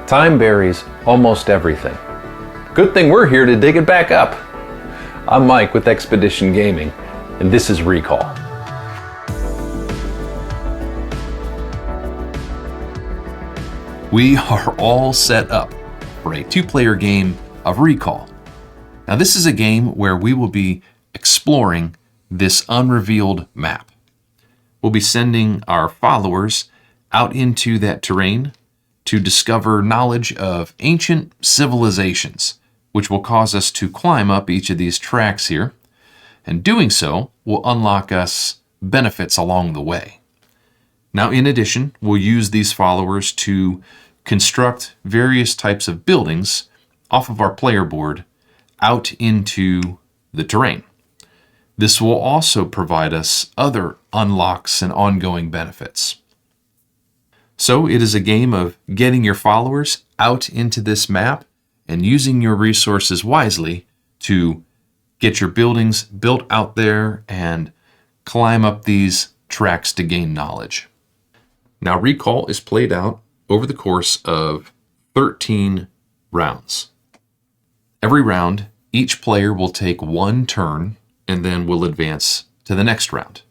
Time buries almost everything. Good thing we're here to dig it back up. I'm Mike with Expedition Gaming, and this is Recall. We are all set up for a two-player game of Recall. Now this is a game where we will be exploring this unrevealed map. We'll be sending our followers out into that terrain to discover knowledge of ancient civilizations, which will cause us to climb up each of these tracks here, and doing so will unlock us benefits along the way. Now, in addition, we'll use these followers to construct various types of buildings off of our player board out into the terrain. This will also provide us other unlocks and ongoing benefits. So it is a game of getting your followers out into this map and using your resources wisely to get your buildings built out there and climb up these tracks to gain knowledge. Now, Recall is played out over the course of 13 rounds. Every round, each player will take one turn and then will advance to the next round.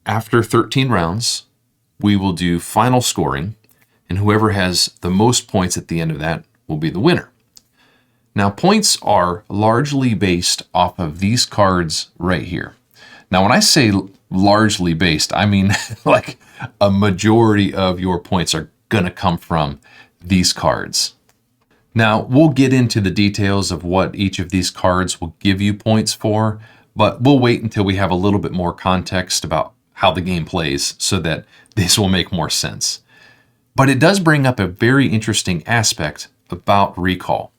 After 13 rounds, we will do final scoring, and whoever has the most points at the end of that will be the winner. Now, points are largely based off of these cards right here. Now, when I say largely based, I mean like a majority of your points are going to come from these cards. Now, we'll get into the details of what each of these cards will give you points for, but we'll wait until we have a little bit more context about how the game plays so that this will make more sense. But it does bring up a very interesting aspect about Recall.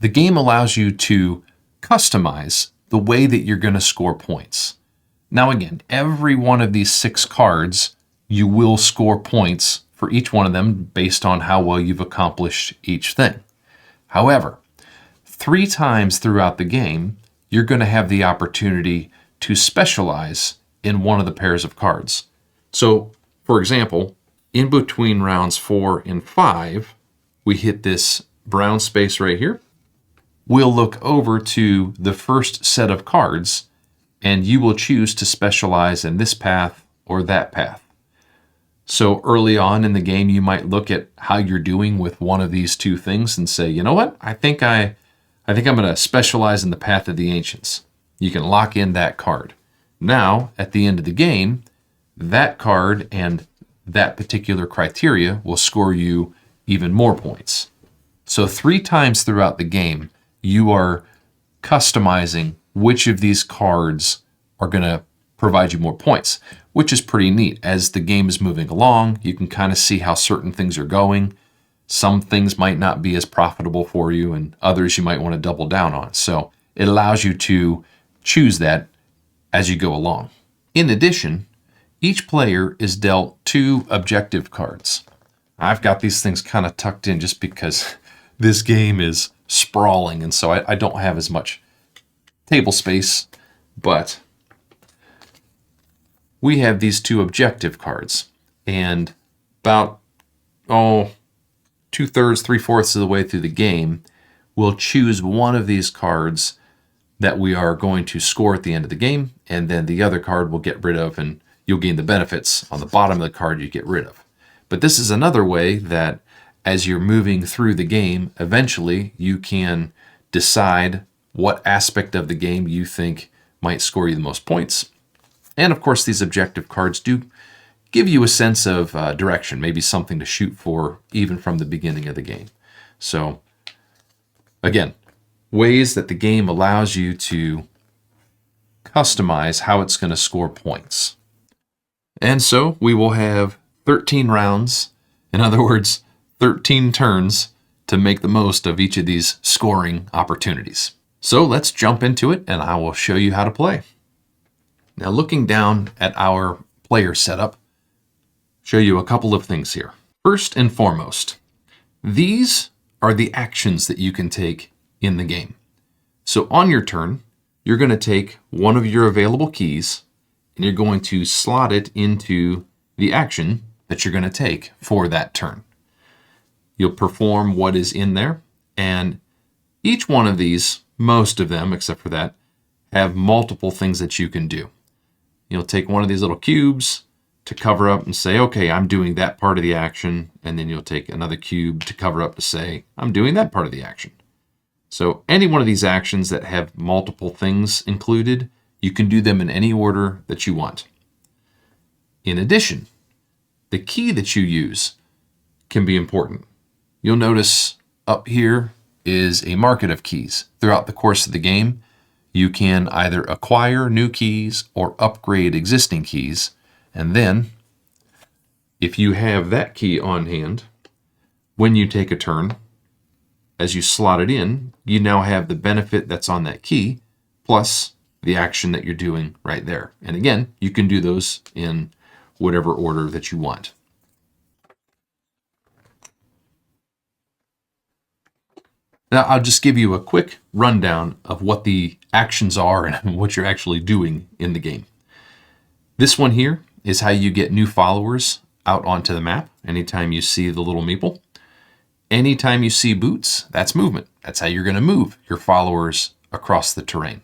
The game allows you to customize the way that you're going to score points. Now again, every one of these 6 cards, you will score points for each one of them based on how well you've accomplished each thing. However, 3 times throughout the game, you're going to have the opportunity to specialize in one of the pairs of cards. So, for example, in between rounds 4 and 5, we hit this brown space right here. We'll look over to the first set of cards, and you will choose to specialize in this path or that path. So early on in the game, you might look at how you're doing with one of these 2 things and say, you know what, I think I'm going to specialize in the path of the ancients. You can lock in that card. Now, at the end of the game, that card and that particular criteria will score you even more points. So 3 times throughout the game, you are customizing which of these cards are going to provide you more points, which is pretty neat. As the game is moving along, you can kind of see how certain things are going. Some things might not be as profitable for you, and others you might want to double down on. So it allows you to choose that as you go along. In addition, each player is dealt 2 objective cards. I've got these things kind of tucked in just because this game is sprawling, and so I don't have as much table space, but we have these 2 objective cards, and about 2/3, 3/4 of the way through the game, we'll choose one of these cards that we are going to score at the end of the game, and then the other card we'll get rid of, and you'll gain the benefits on the bottom of the card you get rid of. But this is another way that as you're moving through the game, eventually you can decide what aspect of the game you think might score you the most points. And of course, these objective cards do give you a sense of direction, maybe something to shoot for even from the beginning of the game. So again, ways that the game allows you to customize how it's going to score points. And so we will have 13 rounds, in other words, 13 turns to make the most of each of these scoring opportunities. So let's jump into it, and I will show you how to play. Now, looking down at our player setup, show you a couple of things here. First and foremost, these are the actions that you can take in the game. So on your turn, you're going to take one of your available keys, and you're going to slot it into the action that you're going to take for that turn. You'll perform what is in there, and each one of these, most of them except for that, have multiple things that you can do. You'll take one of these little cubes to cover up and say, okay, I'm doing that part of the action, and then you'll take another cube to cover up to say, I'm doing that part of the action. So any one of these actions that have multiple things included, you can do them in any order that you want. In addition, the key that you use can be important. You'll notice up here is a market of keys. Throughout the course of the game, you can either acquire new keys or upgrade existing keys. And then, if you have that key on hand, when you take a turn, as you slot it in, you now have the benefit that's on that key, plus the action that you're doing right there. And again, you can do those in whatever order that you want. Now, I'll just give you a quick rundown of what the actions are and what you're actually doing in the game. This one here is how you get new followers out onto the map anytime you see the little meeple. Anytime you see boots, that's movement. That's how you're going to move your followers across the terrain.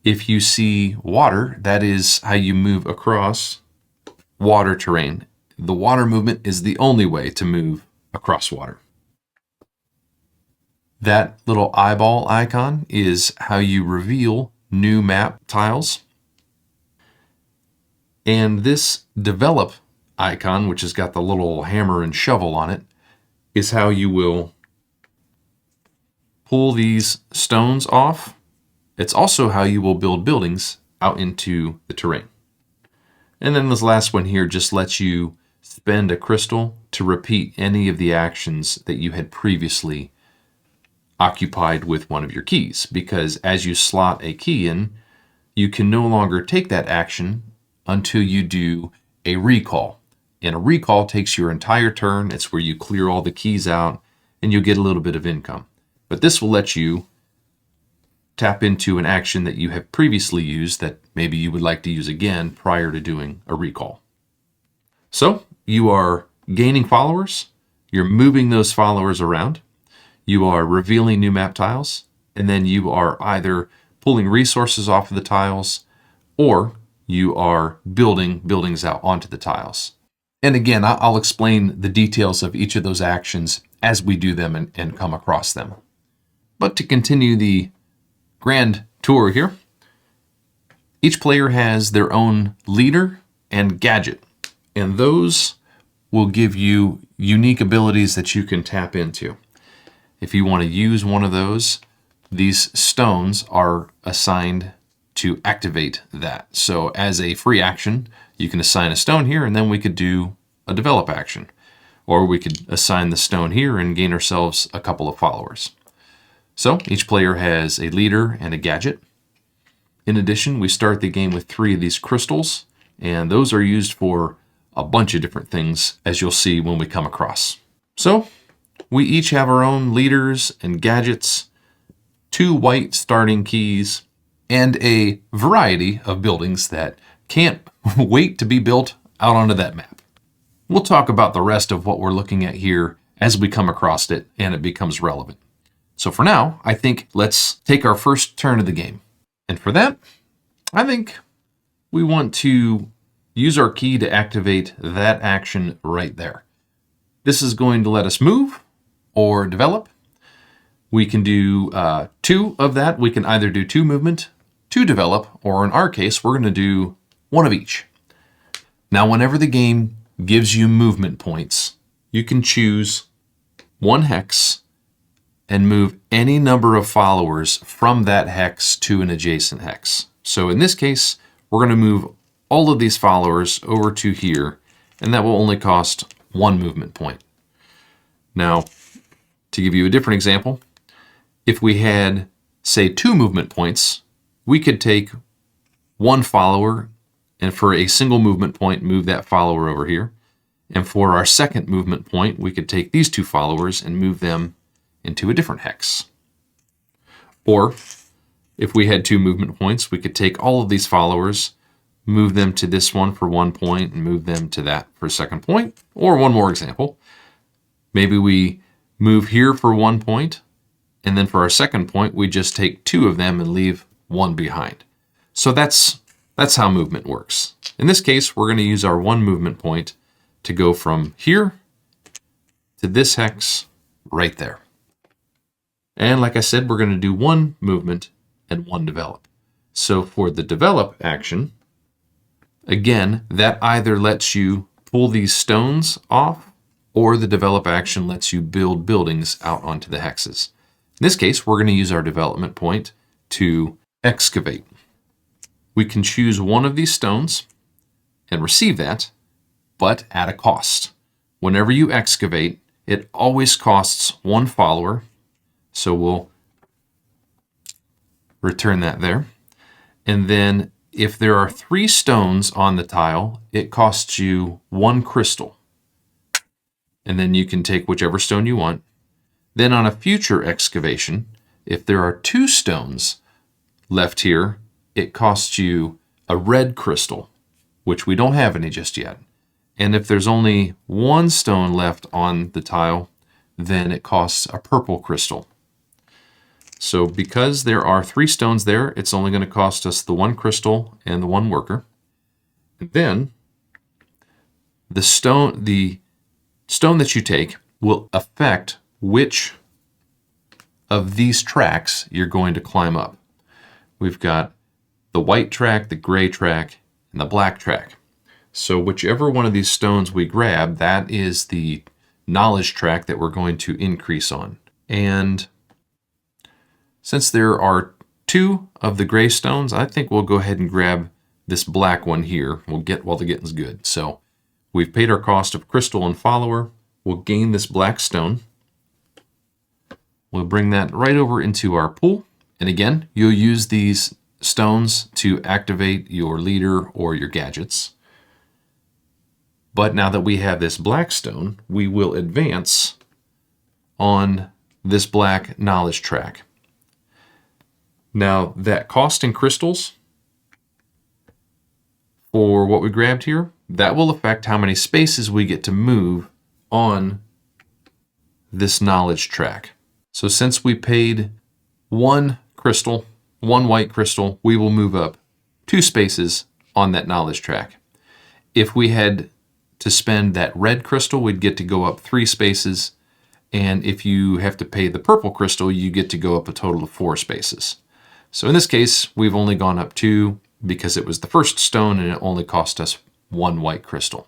If you see water, that is how you move across water terrain. The water movement is the only way to move across water. That little eyeball icon is how you reveal new map tiles. And this develop icon, which has got the little hammer and shovel on it, is how you will pull these stones off. It's also how you will build buildings out into the terrain. And then this last one here just lets you spend a crystal to repeat any of the actions that you had previously occupied with one of your keys, because as you slot a key in, you can no longer take that action until you do a recall. And a recall takes your entire turn. It's where you clear all the keys out and you'll get a little bit of income. But this will let you tap into an action that you have previously used that maybe you would like to use again prior to doing a recall. So you are gaining followers, you're moving those followers around, you are revealing new map tiles, and then you are either pulling resources off of the tiles or you are building buildings out onto the tiles. And again, I'll explain the details of each of those actions as we do them and come across them. But to continue the grand tour here, each player has their own leader and gadget, and those will give you unique abilities that you can tap into. If you want to use one of those, these stones are assigned to activate that. So as a free action, you can assign a stone here, and then we could do a develop action. Or we could assign the stone here and gain ourselves a couple of followers. So each player has a leader and a gadget. In addition, we start the game with 3 of these crystals, and those are used for a bunch of different things, as you'll see when we come across. So we each have our own leaders and gadgets, 2 white starting keys, and a variety of buildings that can't wait to be built out onto that map. We'll talk about the rest of what we're looking at here as we come across it and it becomes relevant. So for now, I think let's take our first turn of the game. And for that, I think we want to use our key to activate that action right there. This is going to let us move or develop. We can do 2 of that. We can either do 2 movement, 2 develop, or in our case, we're going to do 1 of each. Now, whenever the game gives you movement points, you can choose 1 hex and move any number of followers from that hex to an adjacent hex. So in this case, we're going to move all of these followers over to here, and that will only cost 1 movement point. Now, to give you a different example, if we had, say, 2 movement points, we could take 1 follower and for a single movement point, move that follower over here. And for our second movement point, we could take these 2 followers and move them into a different hex. Or if we had 2 movement points, we could take all of these followers, move them to this one for 1 point, and move them to that for a second point. Or one more example, Maybe we move here for 1 point, and then for our second point, we just take 2 of them and leave 1 behind. So that's how movement works. In this case, we're going to use our 1 movement point to go from here to this hex right there. And like I said, we're going to do 1 movement and 1 develop. So for the develop action, again, that either lets you pull these stones off, or the develop action lets you build buildings out onto the hexes. In this case, we're going to use our development point to excavate. We can choose one of these stones and receive that, but at a cost. Whenever you excavate, it always costs 1 follower. So we'll return that there. And then if there are 3 stones on the tile, it costs you 1 crystal. And then you can take whichever stone you want. Then on a future excavation, if there are 2 stones left here, it costs you a red crystal, which we don't have any just yet. And if there's only 1 stone left on the tile, then it costs a purple crystal. So because there are 3 stones there, it's only going to cost us the 1 crystal and the 1 worker. And then the stone that you take will affect which of these tracks you're going to climb up. We've got the white track, the gray track, and the black track. So whichever one of these stones we grab, that is the knowledge track that we're going to increase on. And since there are 2 of the gray stones, I think we'll go ahead and grab this black one here. We'll get while the getting's good. So we've paid our cost of crystal and follower. We'll gain this black stone. We'll bring that right over into our pool. And again, you'll use these stones to activate your leader or your gadgets. But now that we have this black stone, we will advance on this black knowledge track. Now that cost in crystals for what we grabbed here, that will affect how many spaces we get to move on this knowledge track. So since we paid 1 crystal, 1 white crystal, we will move up 2 spaces on that knowledge track. If we had to spend that red crystal, we'd get to go up 3 spaces. And if you have to pay the purple crystal, you get to go up a total of 4 spaces. So in this case, we've only gone up 2 because it was the first stone and it only cost us 1 white crystal.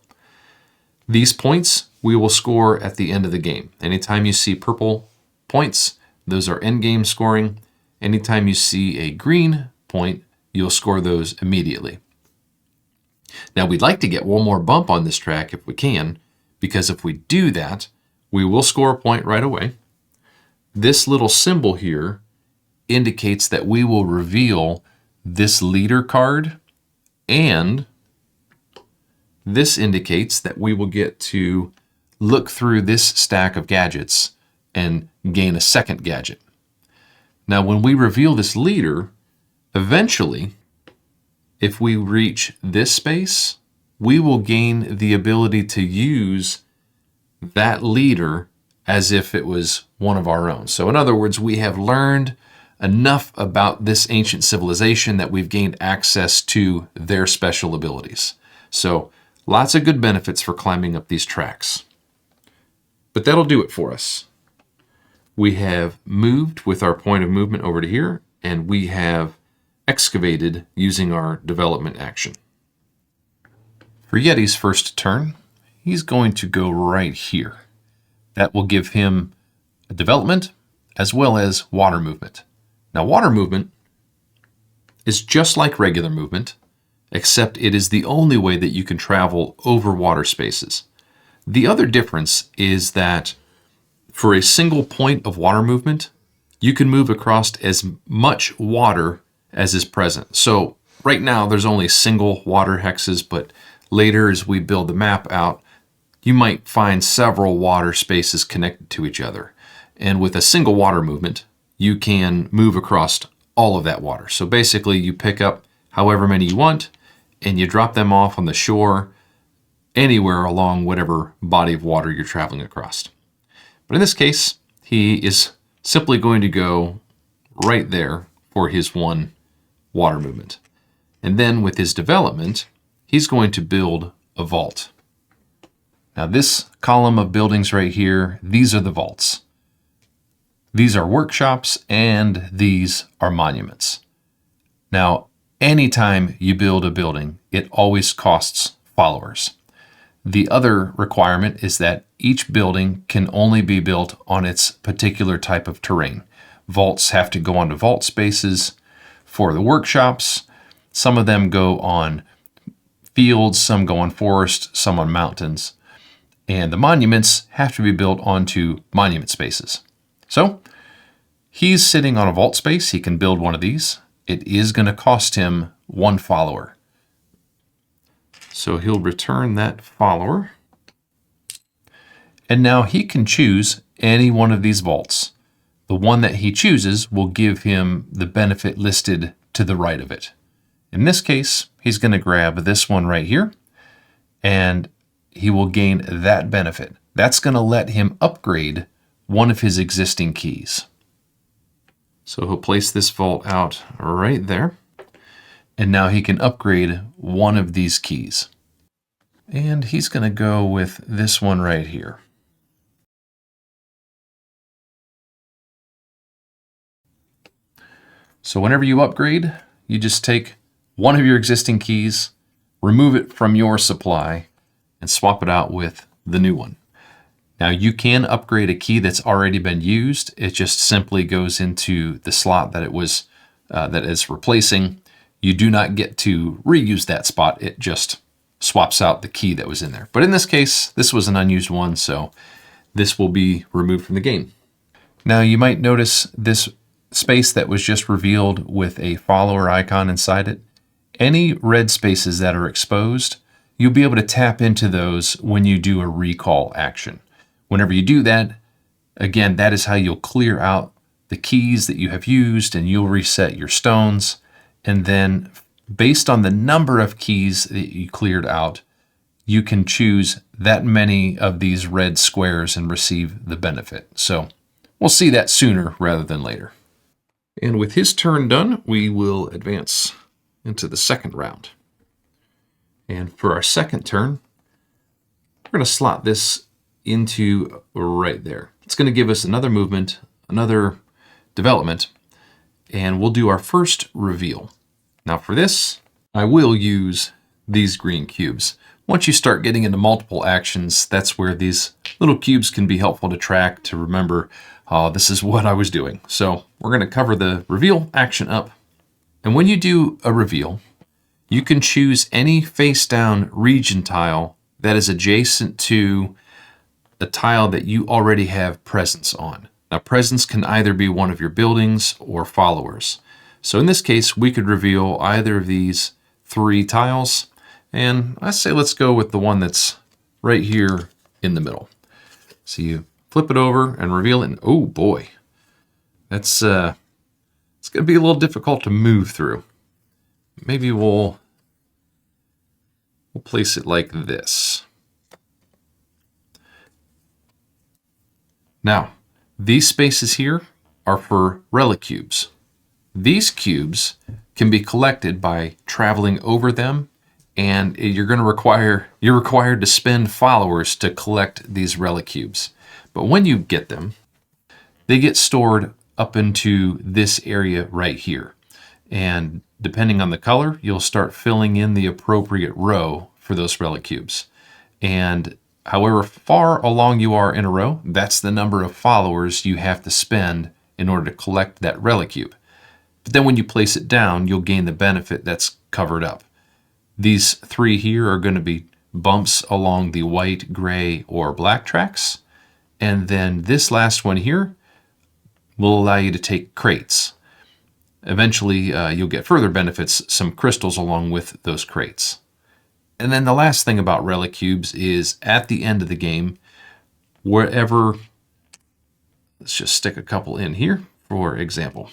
These points we will score at the end of the game. Anytime you see purple points, those are end game scoring. Anytime you see a green point, you'll score those immediately. Now we'd like to get 1 more bump on this track if we can, because if we do that, we will score a point right away. This little symbol here indicates that we will reveal this leader card, and this indicates that we will get to look through this stack of gadgets and gain a second gadget. Now when we reveal this leader, eventually, if we reach this space, we will gain the ability to use that leader as if it was one of our own. So in other words, we have learned enough about this ancient civilization that we've gained access to their special abilities. So lots of good benefits for climbing up these tracks. But that'll do it for us. We have moved with our point of movement over to here, and we have excavated using our development action. For Yeti's first turn, he's going to go right here. That will give him a development as well as water movement. Now, water movement is just like regular movement, except it is the only way that you can travel over water spaces. The other difference is that for a single point of water movement, you can move across as much water as is present. So right now there's only single water hexes, but later as we build the map out, you might find several water spaces connected to each other. And with a single water movement, you can move across all of that water. So basically you pick up however many you want and you drop them off on the shore anywhere along whatever body of water you're traveling across. But in this case, he is simply going to go right there for his one water movement. And then with his development, he's going to build a vault. Now this column of buildings right here, these are the vaults. These are workshops and these are monuments. Now, anytime you build a building, it always costs followers. The other requirement is that each building can only be built on its particular type of terrain. Vaults have to go onto vault spaces. For the workshops, some of them go on fields, some go on forest, some on mountains. And the monuments have to be built onto monument spaces. So he's sitting on a vault space. He can build one of these. It is going to cost him one follower. So he'll return that follower. And now he can choose any one of these vaults. The one that he chooses will give him the benefit listed to the right of it. In this case, he's going to grab this one right here, and he will gain that benefit. That's going to let him upgrade one of his existing keys. So he'll place this vault out right there. And now he can upgrade one of these keys. And he's going to go with this one right here. So whenever you upgrade, you just take one of your existing keys, remove it from your supply, and swap it out with the new one. Now you can upgrade a key that's already been used. It just simply goes into the slot that it was that is replacing. You do not get to reuse that spot. It just swaps out the key that was in there. But in this case, this was an unused one, so this will be removed from the game. Now you might notice this space that was just revealed with a follower icon inside it. Any red spaces that are exposed, you'll be able to tap into those when you do a recall action. Whenever you do that, again, that is how you'll clear out the keys that you have used, and you'll reset your stones. And then based on the number of keys that you cleared out, you can choose that many of these red squares and receive the benefit. So we'll see that sooner rather than later. And with his turn done, we will advance into the second round. And for our second turn, we're going to slot this into right there. It's going to give us another movement, another development, and we'll do our first reveal. Now for this, I will use these green cubes. Once you start getting into multiple actions, that's where these little cubes can be helpful to track, to remember, oh, this is what I was doing. So we're going to cover the reveal action up. And when you do a reveal, you can choose any face down region tile that is adjacent to a tile that you already have presence on. Now presence can either be one of your buildings or followers. So in this case, we could reveal either of these three tiles. And I say let's go with the one that's right here in the middle. So you flip it over and reveal it, and oh boy, that's it's going to be a little difficult to move through. Maybe we'll place it like this. Now, these spaces here are for relic cubes. These cubes can be collected by traveling over them, and you're required to spend followers to collect these relic cubes. But when you get them, they get stored up into this area right here. And depending on the color, you'll start filling in the appropriate row for those relic cubes. And however far along you are in a row, that's the number of followers you have to spend in order to collect that relic cube. But then when you place it down, you'll gain the benefit that's covered up. These three here are going to be bumps along the white, gray, or black tracks. And then this last one here will allow you to take crates. Eventually, you'll get further benefits, some crystals along with those crates. And then the last thing about relic cubes is at the end of the game, wherever, let's just stick a couple in here, for example,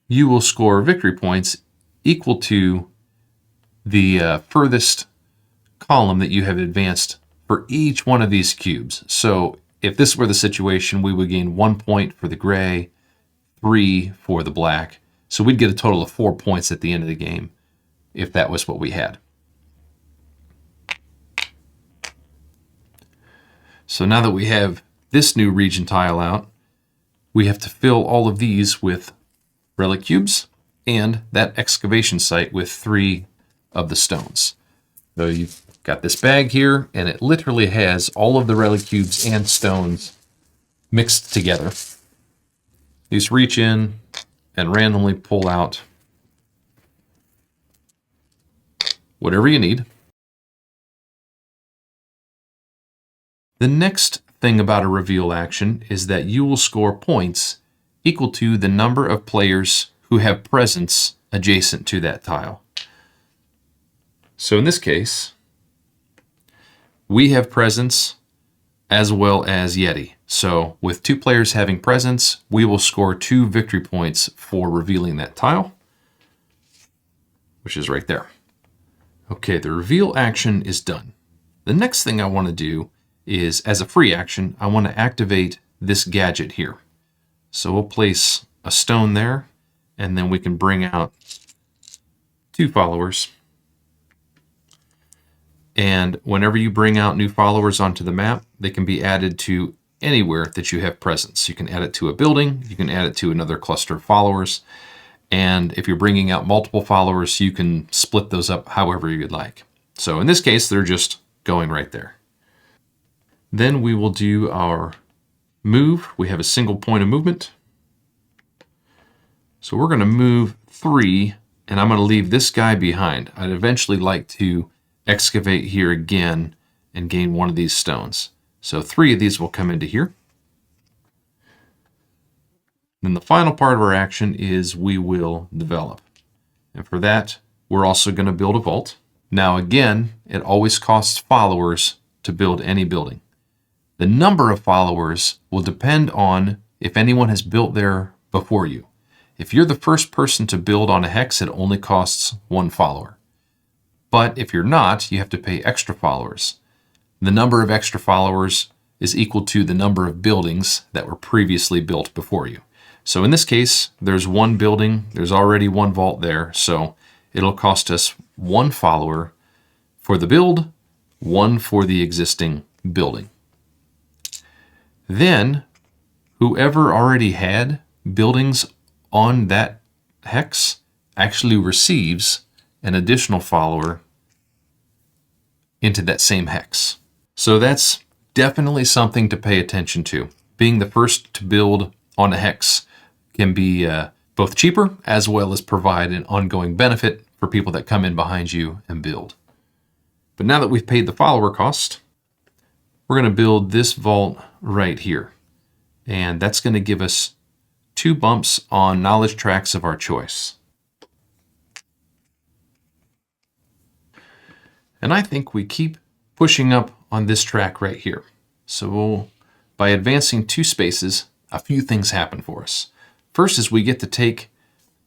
you will score victory points equal to the furthest column that you have advanced for each one of these cubes. So if this were the situation, we would gain 1 point for the gray, 3 for the black. So we'd get a total of 4 points at the end of the game if that was what we had. So now that we have this new region tile out, we have to fill all of these with relic cubes and that excavation site with 3 of the stones. So you've got this bag here, and it literally has all of the relic cubes and stones mixed together. You just reach in and randomly pull out whatever you need. The next thing about a reveal action is that you will score points equal to the number of players who have presence adjacent to that tile. So in this case, we have presence as well as Yeti. So with 2 players having presence, we will score 2 victory points for revealing that tile, which is right there. Okay, the reveal action is done. The next thing I want to do is, as a free action, I want to activate this gadget here. So we'll place a stone there, and then we can bring out 2 followers. And whenever you bring out new followers onto the map, they can be added to anywhere that you have presence. You can add it to a building, you can add it to another cluster of followers, and if you're bringing out multiple followers, you can split those up however you'd like. So in this case, they're just going right there. Then we will do our move. We have a single point of movement. So we're going to move 3, and I'm going to leave this guy behind. I'd eventually like to excavate here again and gain 1 of these stones. So 3 of these will come into here. Then the final part of our action is we will develop. And for that, we're also going to build a vault. Now again, it always costs followers to build any building. The number of followers will depend on if anyone has built there before you. If you're the first person to build on a hex, it only costs 1 follower. But if you're not, you have to pay extra followers. The number of extra followers is equal to the number of buildings that were previously built before you. So in this case, there's 1 building, there's already 1 vault there, so it'll cost us 1 follower for the build, 1 for the existing building. Then, whoever already had buildings on that hex actually receives an additional follower into that same hex. So that's definitely something to pay attention to. Being the first to build on a hex can be both cheaper as well as provide an ongoing benefit for people that come in behind you and build. But now that we've paid the follower cost, we're going to build this vault right here. And that's going to give us 2 bumps on knowledge tracks of our choice. And I think we keep pushing up on this track right here. So by advancing 2 spaces, a few things happen for us. First is we get to take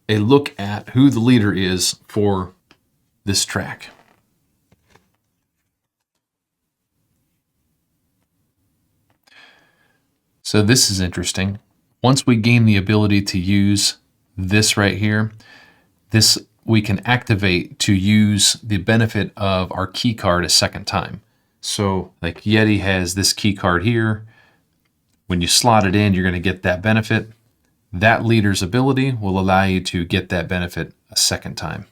a look at who the leader is for this track. So this is interesting. Once we gain the ability to use this right here, this we can activate to use the benefit of our key card a second time. So like Yeti has this key card here. When you slot it in, you're going to get that benefit. That leader's ability will allow you to get that benefit a second time.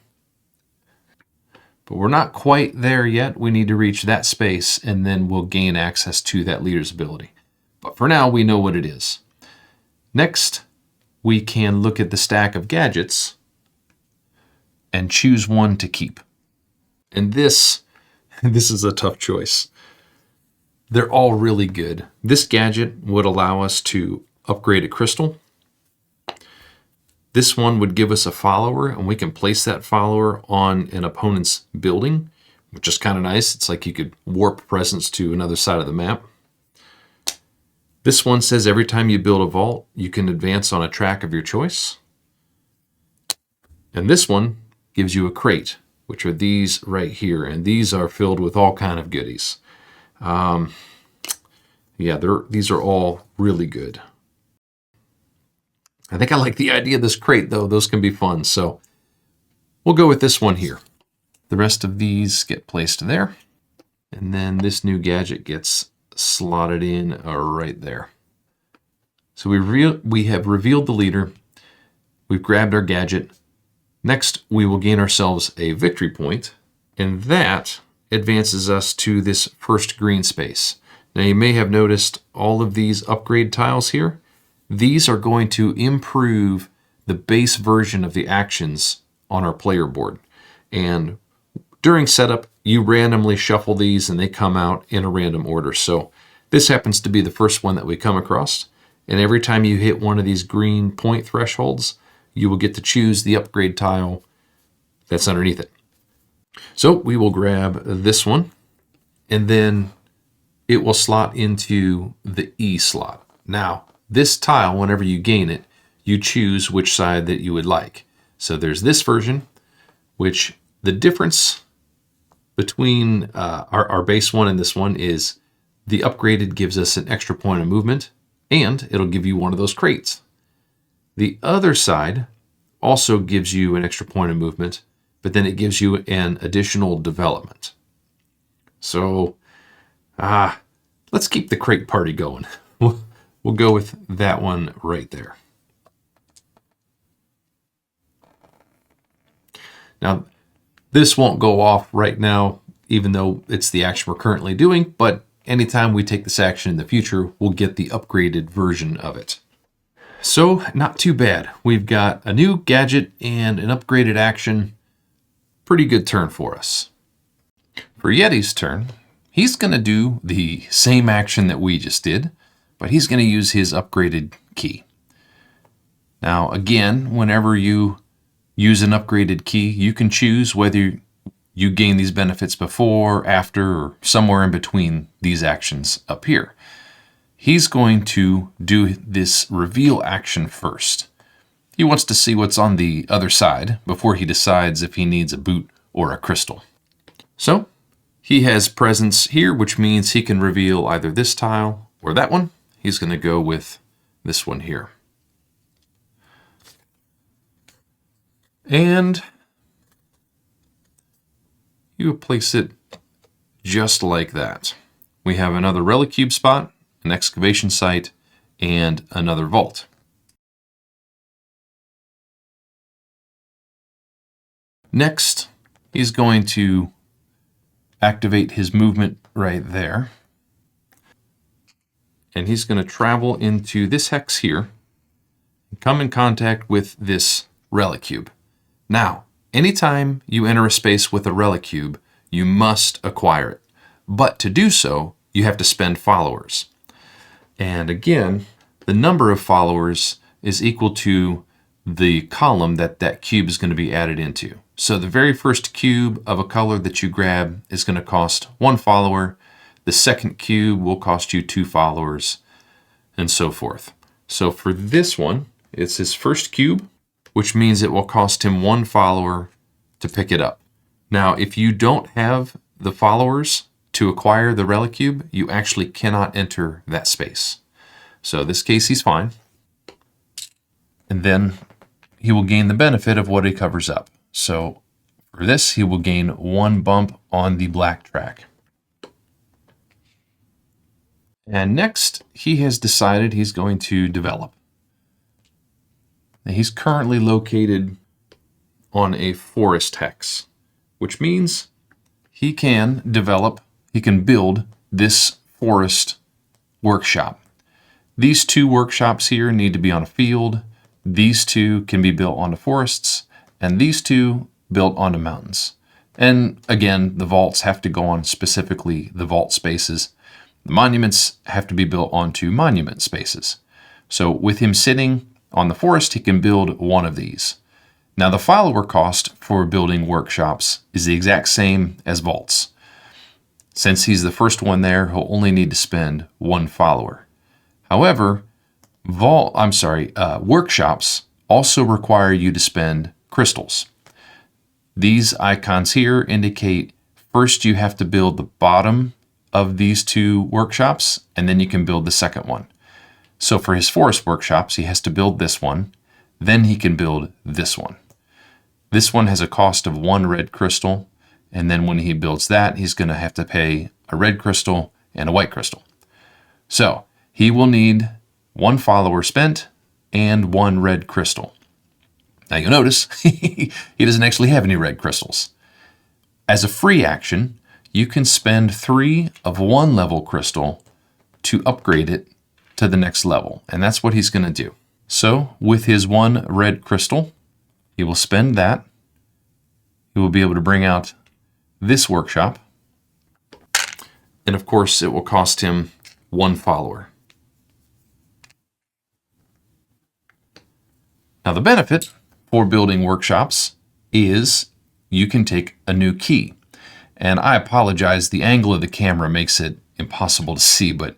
But we're not quite there yet. We need to reach that space, and then we'll gain access to that leader's ability. But for now, we know what it is. Next, we can look at the stack of gadgets and choose one to keep. And this is a tough choice. They're all really good. This gadget would allow us to upgrade a crystal. This one would give us a follower, and we can place that follower on an opponent's building, which is kind of nice. It's like you could warp presence to another side of the map. This one says every time you build a vault, you can advance on a track of your choice. And this one gives you a crate, which are these right here. And these are filled with all kind of goodies. Yeah, these are all really good. I think I like the idea of this crate, though. Those can be fun. So we'll go with this one here. The rest of these get placed there. And then this new gadget gets slotted in right there. So we have revealed the leader. We've grabbed our gadget. Next, we will gain ourselves a victory point, and that advances us to this first green space. Now, you may have noticed all of these upgrade tiles here. These are going to improve the base version of the actions on our player board. And during setup, you randomly shuffle these and they come out in a random order. So this happens to be the first one that we come across. And every time you hit one of these green point thresholds, you will get to choose the upgrade tile that's underneath it. So we will grab this one, and then it will slot into the E slot. Now, this tile, whenever you gain it, you choose which side that you would like. So there's this version, which the difference between our base one and this one is the upgraded gives us an extra point of movement, and it'll give you one of those crates. The other side also gives you an extra point of movement, but then it gives you an additional development. So, let's keep the crate party going. We'll go with that one right there. Now, this won't go off right now, even though it's the action we're currently doing, but anytime we take this action in the future, we'll get the upgraded version of it. So, not too bad. We've got a new gadget and an upgraded action. Pretty good turn for us. For Yeti's turn, he's going to do the same action that we just did, but he's going to use his upgraded key. Now, again, whenever you use an upgraded key, you can choose whether you gain these benefits before, after, or somewhere in between these actions up here. He's going to do this reveal action first. He wants to see what's on the other side before he decides if he needs a boot or a crystal. So, he has presence here, which means he can reveal either this tile or that one. He's going to go with this one here. And you place it just like that. We have another relic cube spot, an excavation site, and another vault. Next, he's going to activate his movement right there. And he's going to travel into this hex here and come in contact with this relic cube. Now, anytime you enter a space with a relic cube, you must acquire it. But to do so, you have to spend followers. And again, the number of followers is equal to the column that cube is going to be added into. So the very first cube of a color that you grab is going to cost 1 follower. The second cube will cost you 2 followers, and so forth. So for this one, it's his first cube, which means it will cost him 1 follower to pick it up. Now, if you don't have the followers to acquire the relic cube, you actually cannot enter that space. So in this case, he's fine. And then he will gain the benefit of what he covers up. So for this, he will gain 1 bump on the black track. And next, he has decided he's going to develop. Now, he's currently located on a forest hex, which means he can build this forest workshop. These 2 workshops here need to be on a field. These 2 can be built onto forests, and these 2 built onto mountains. And again, the vaults have to go on specifically the vault spaces. The monuments have to be built onto monument spaces. So with him sitting on the forest, he can build one of these. Now the follower cost for building workshops is the exact same as vaults. Since he's the first one there, he'll only need to spend 1 follower. However, workshops also require you to spend crystals. These icons here indicate first you have to build the bottom of these two workshops, and then you can build the second one. So for his forest workshops, he has to build this one, then he can build this one. This one has a cost of 1 red crystal, and then when he builds that, he's going to have to pay a red crystal and a white crystal. So he will need 1 follower spent and 1 red crystal. Now you'll notice he doesn't actually have any red crystals. As a free action, you can spend 3 of 1 level crystal to upgrade it to the next level, and that's what he's going to do. So with his 1 red crystal, he will spend that. He will be able to bring out this workshop, and of course it will cost him 1 follower. Now the benefit for building workshops is you can take a new key. And I apologize, the angle of the camera makes it impossible to see, but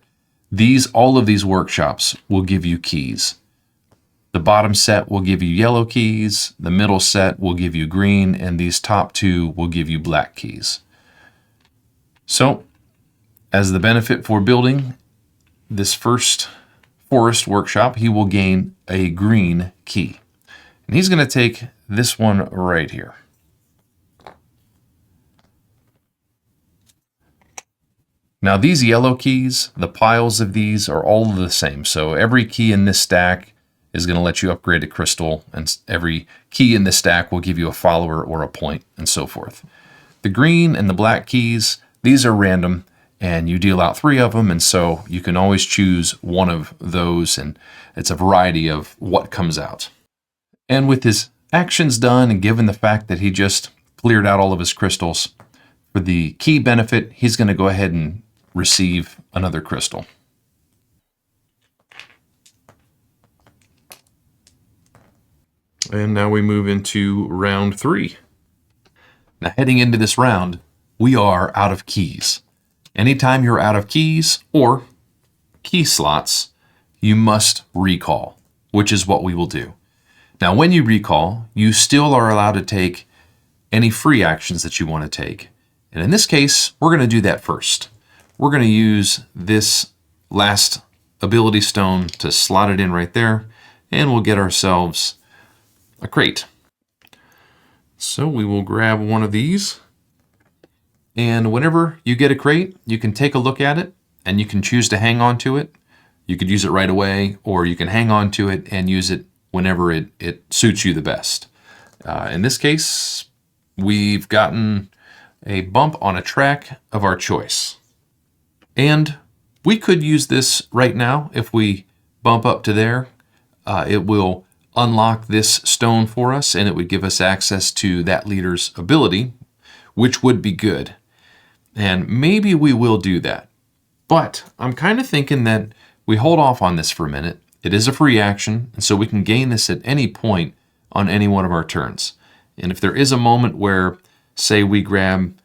all of these workshops will give you keys. The bottom set will give you yellow keys, the middle set will give you green, and these top 2 will give you black keys. So, as the benefit for building this first forest workshop, he will gain a green key. And he's going to take this one right here. Now these yellow keys, the piles of these are all the same. So every key in this stack is going to let you upgrade a crystal, and every key in this stack will give you a follower or a point, and so forth. The green and the black keys, these are random, and you deal out 3 of them, and so you can always choose one of those, and it's a variety of what comes out. And with his actions done, and given the fact that he just cleared out all of his crystals, for the key benefit, he's going to go ahead and receive another crystal. And now we move into round 3. Now heading into this round, we are out of keys. Anytime you're out of keys or key slots, you must recall, which is what we will do. Now when you recall, you still are allowed to take any free actions that you want to take. And in this case, we're going to do that first. We're going to use this last ability stone to slot it in right there, and we'll get ourselves a crate. So we will grab one of these, and whenever you get a crate, you can take a look at it, and you can choose to hang on to it. You could use it right away, or you can hang on to it and use it whenever it suits you the best. In this case, we've gotten a bump on a track of our choice. And we could use this right now. If we bump up to there, it will unlock this stone for us, and it would give us access to that leader's ability, which would be good. And maybe we will do that. But I'm kind of thinking that we hold off on this for a minute. It is a free action, and so we can gain this at any point on any one of our turns. And if there is a moment where, say, we grab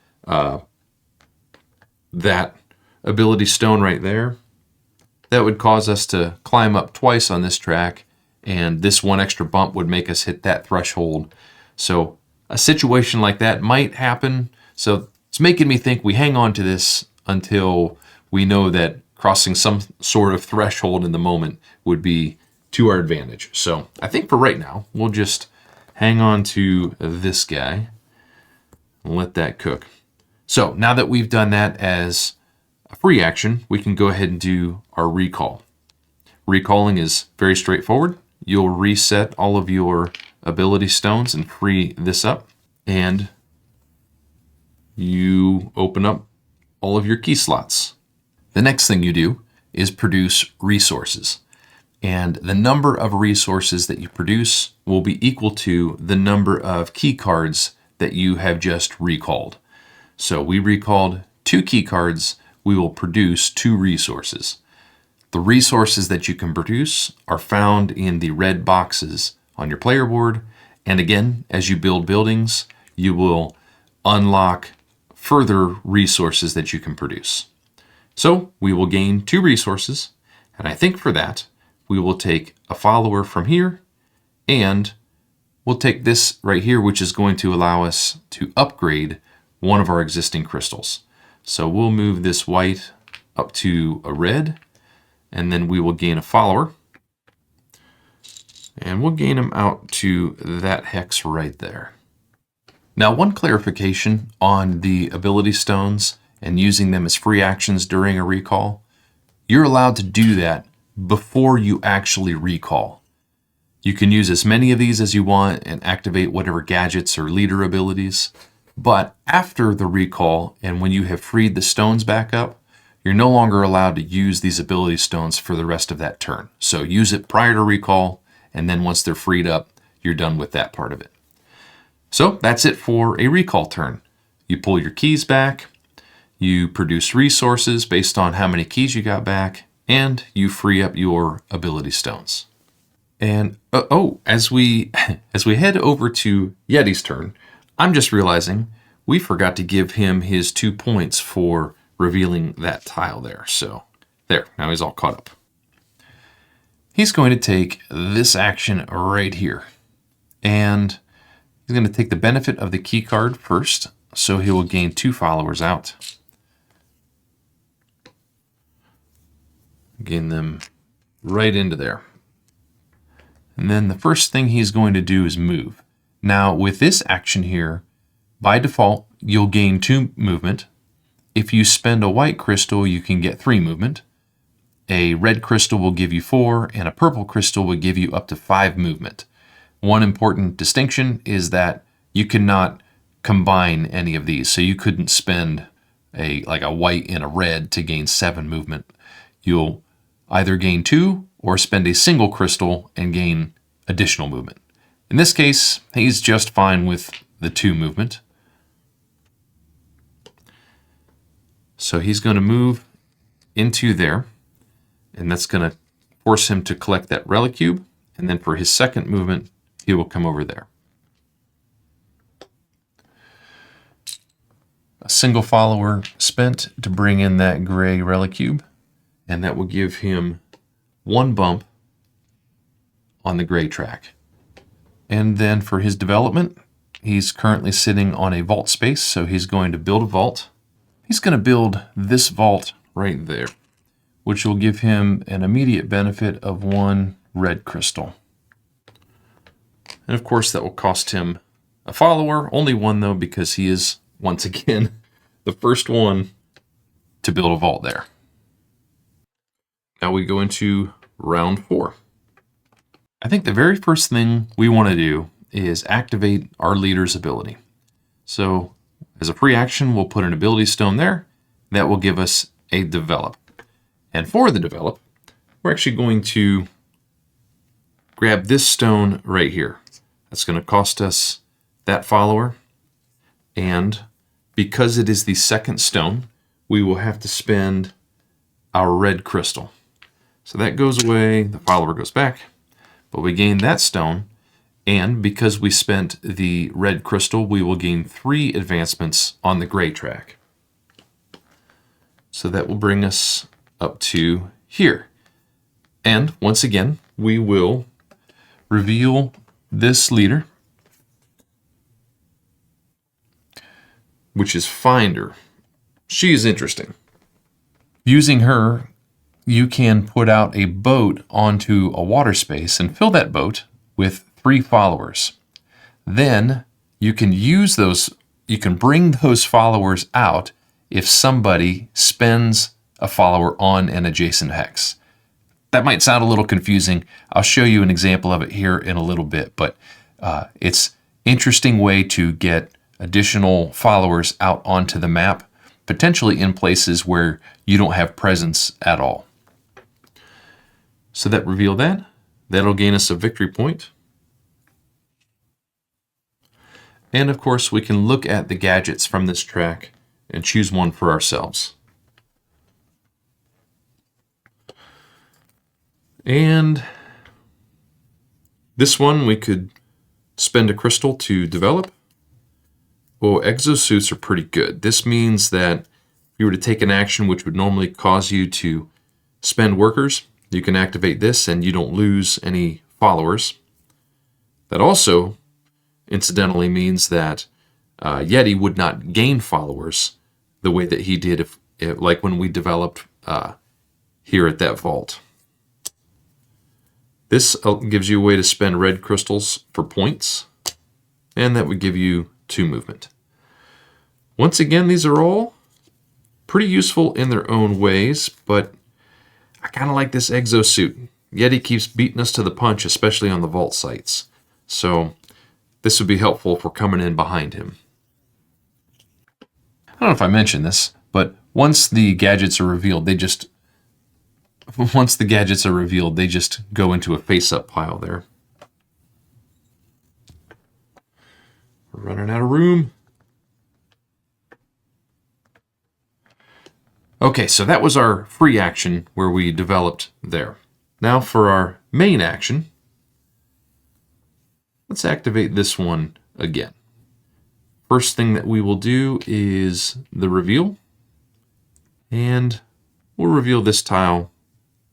that ability stone right there, that would cause us to climb up twice on this track, and this 1 extra bump would make us hit that threshold. So a situation like that might happen. So it's making me think we hang on to this until we know that crossing some sort of threshold in the moment would be to our advantage. So I think for right now, we'll just hang on to this guy and let that cook. So now that we've done that as a free action, we can go ahead and do our recall. Recalling is very straightforward. You'll reset all of your ability stones and free this up, and you open up all of your key slots. The next thing you do is produce resources, and the number of resources that you produce will be equal to the number of key cards that you have just recalled. So we recalled 2 key cards, we will produce 2 resources. The resources that you can produce are found in the red boxes on your player board, and again, as you build buildings, you will unlock further resources that you can produce. So we will gain 2 resources, and I think for that, we will take a follower from here, and we'll take this right here, which is going to allow us to upgrade one of our existing crystals. So we'll move this white up to a red, and then we will gain a follower. And we'll gain him out to that hex right there. Now, one clarification on the ability stones and using them as free actions during a recall. You're allowed to do that before you actually recall. You can use as many of these as you want and activate whatever gadgets or leader abilities. But after the recall and when you have freed the stones back up, you're no longer allowed to use these ability stones for the rest of that turn. So use it prior to recall, and then once they're freed up, you're done with that part of it. So that's it for a recall turn. You pull your keys back, you produce resources based on how many keys you got back, and you free up your ability stones. And as we head over to Yeti's turn, I'm just realizing we forgot to give him his 2 points for revealing that tile there. So there, now he's all caught up. He's going to take this action right here. And he's going to take the benefit of the key card first, so he will gain 2 followers out. Gain them right into there. And then the first thing he's going to do is move. Now, with this action here, by default, you'll gain 2 movement. If you spend a white crystal, you can get 3 movement. A red crystal will give you 4, and a purple crystal will give you up to 5 movement. One important distinction is that you cannot combine any of these. So you couldn't spend a white and a red to gain 7 movement. You'll either gain 2 or spend a single crystal and gain additional movement. In this case, he's just fine with the 2 movement. So he's going to move into there, and that's going to force him to collect that relic cube. And then for his second movement, he will come over there. A single follower spent to bring in that gray relic cube, and that will give him 1 bump on the gray track. And then for his development, he's currently sitting on a vault space, so he's going to build a vault. He's going to build this vault right there, which will give him an immediate benefit of 1 red crystal. And of course, that will cost him a follower, only 1 though, because he is, once again, the first one to build a vault there. Now we go into round 4. I think the very first thing we want to do is activate our leader's ability. So as a free action, we'll put an ability stone there. That will give us a develop. And for the develop, we're actually going to grab this stone right here. That's going to cost us that follower. And because it is the second stone, we will have to spend our red crystal. So that goes away, the follower goes back, but we gain that stone, and because we spent the red crystal, we will gain 3 advancements on the gray track. So that will bring us up to here. And once again, we will reveal this leader, which is Finder. She is interesting. Using her, you can put out a boat onto a water space and fill that boat with 3 followers. Then you can bring those followers out if somebody spends a follower on an adjacent hex. That might sound a little confusing. I'll show you an example of it here in a little bit, but it's an interesting way to get additional followers out onto the map, potentially in places where you don't have presence at all. So that reveal that. That'll gain us a victory point. And of course, we can look at the gadgets from this track and choose one for ourselves. And this one we could spend a crystal to develop. Well, exosuits are pretty good. This means that if you were to take an action which would normally cause you to spend workers, you can activate this and you don't lose any followers. That also, incidentally, means that Yeti would not gain followers. the way that he did, like when we developed here at that vault. This gives you a way to spend red crystals for points, and that would give you 2 movement. Once again, these are all pretty useful in their own ways, but I kind of like this exosuit. Yeti keeps beating us to the punch, especially on the vault sites. So this would be helpful if we're coming in behind him. I don't know if I mentioned this, but once the gadgets are revealed, they just go into a face-up pile there. We're running out of room. Okay, so that was our free action where we developed there. Now for our main action, let's activate this one again. First thing that we will do is the reveal, and we'll reveal this tile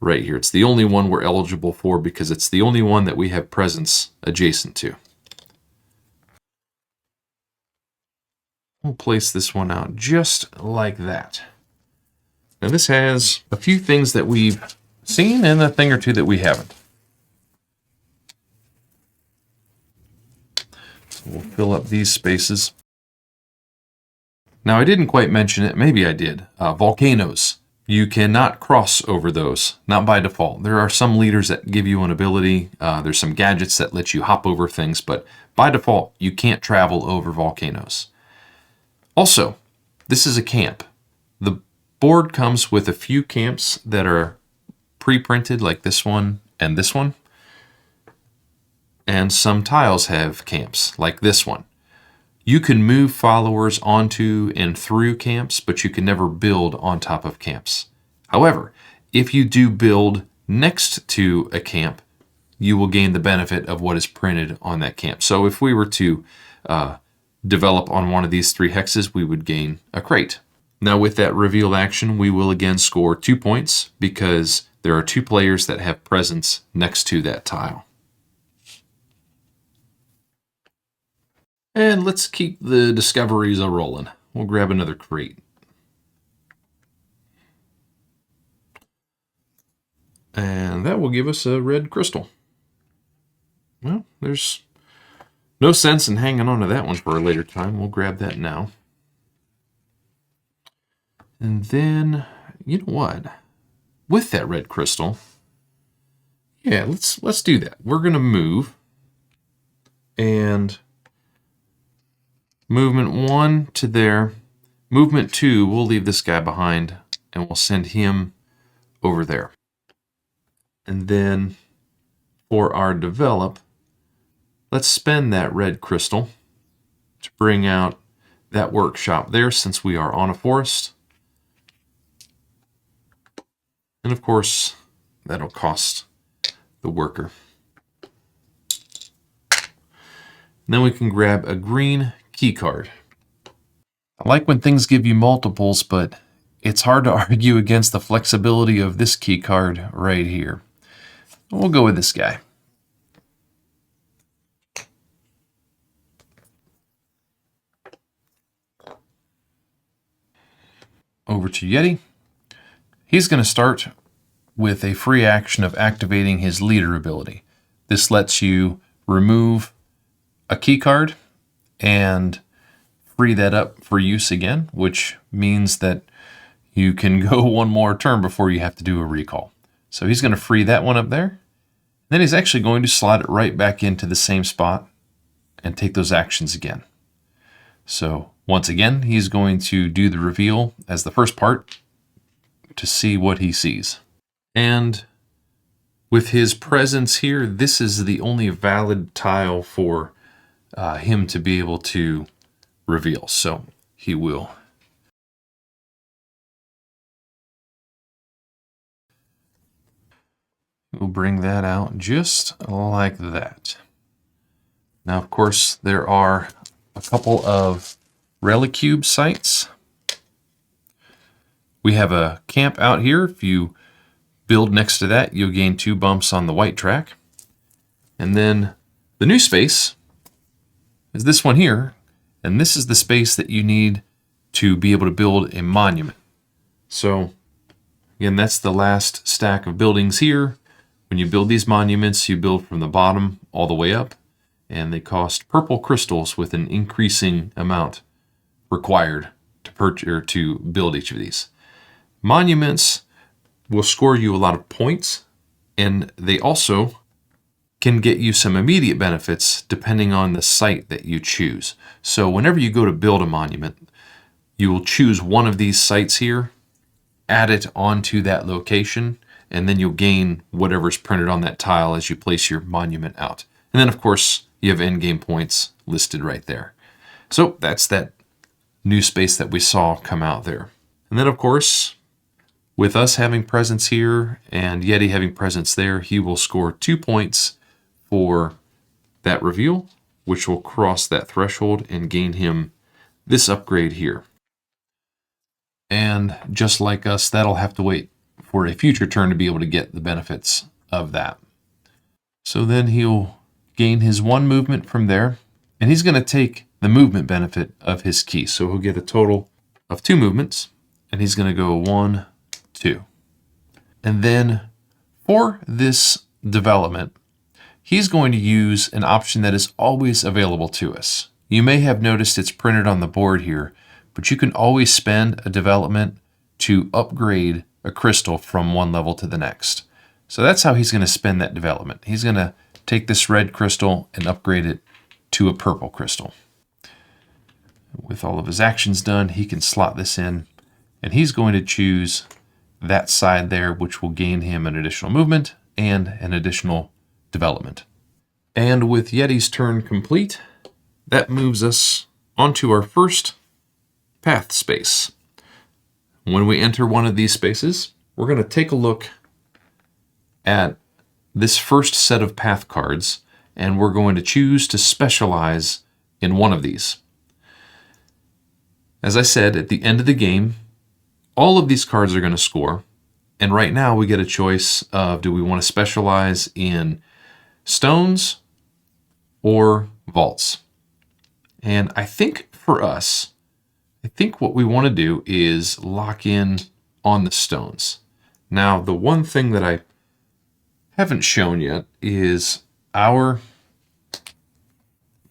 right here. It's the only one we're eligible for because it's the only one that we have presence adjacent to. We'll place this one out just like that. Now this has a few things that we've seen and a thing or two that we haven't. So we'll fill up these spaces. Now I didn't quite mention it, maybe I did. Volcanoes. You cannot cross over those, not by default. There are some leaders that give you an ability. There's some gadgets that let you hop over things, but by default, you can't travel over volcanoes. Also, this is a camp. The board comes with a few camps that are pre-printed, like this one and this one. And some tiles have camps, like this one. You can move followers onto and through camps, but you can never build on top of camps. However, if you do build next to a camp, you will gain the benefit of what is printed on that camp. So if we were to develop on one of these 3 hexes, we would gain a crate. Now with that reveal action, we will again score 2 points because there are 2 players that have presence next to that tile. And let's keep the discoveries a-rolling. We'll grab another crate. And that will give us a red crystal. Well, there's no sense in hanging on to that one for a later time. We'll grab that now. And then, you know what? With that red crystal, yeah, let's do that. We're going to move, and movement 1 to there. Movement 2, we'll leave this guy behind, and we'll send him over there. And then for our develop, let's spend that red crystal to bring out that workshop there, since we are on a forest. And of course, that'll cost the worker. Then we can grab a green key card. I like when things give you multiples, but it's hard to argue against the flexibility of this key card right here. We'll go with this guy. Over to Yeti. He's going to start with a free action of activating his leader ability. This lets you remove a key card and free that up for use again, which means that you can go one more turn before you have to do a recall. So he's going to free that one up there. Then he's actually going to slide it right back into the same spot and take those actions again. So once again, he's going to do the reveal as the first part to see what he sees. And with his presence here, this is the only valid tile for him to be able to reveal. So he will. We'll bring that out just like that. Now, of course, there are a couple of Relicube sites. We have a camp out here. If you build next to that, you'll gain 2 bumps on the white track. And then the new space is this one here. And this is the space that you need to be able to build a monument. So again, that's the last stack of buildings here. When you build these monuments, you build from the bottom all the way up, and they cost purple crystals with an increasing amount required to purchase or to build each of these. Monuments will score you a lot of points, and they also can get you some immediate benefits depending on the site that you choose. So whenever you go to build a monument, you will choose one of these sites here, add it onto that location, and then you'll gain whatever's printed on that tile as you place your monument out. And then, of course, you have endgame points listed right there. So that's that new space that we saw come out there. And then, of course, with us having presence here and Yeti having presence there, he will score 2 points for that reveal, which will cross that threshold and gain him this upgrade here. And just like us, that'll have to wait for a future turn to be able to get the benefits of that. So then he'll gain his 1 movement from there, and he's going to take the movement benefit of his key. So he'll get a total of 2 movements, and he's going to go 1, 2. And then for this development, he's going to use an option that is always available to us. You may have noticed it's printed on the board here, but you can always spend a development to upgrade a crystal from one level to the next. So that's how he's going to spend that development. He's going to take this red crystal and upgrade it to a purple crystal. With all of his actions done, he can slot this in, and he's going to choose that side there, which will gain him an additional movement and an additional development. And with Yeti's turn complete, that moves us onto our first path space. When we enter one of these spaces, we're going to take a look at this first set of path cards, and we're going to choose to specialize in one of these. As I said, at the end of the game, all of these cards are going to score, and right now we get a choice of, do we want to specialize in stones or vaults? And I think for us, what we want to do is lock in on the stones. Now, the one thing that I haven't shown yet is our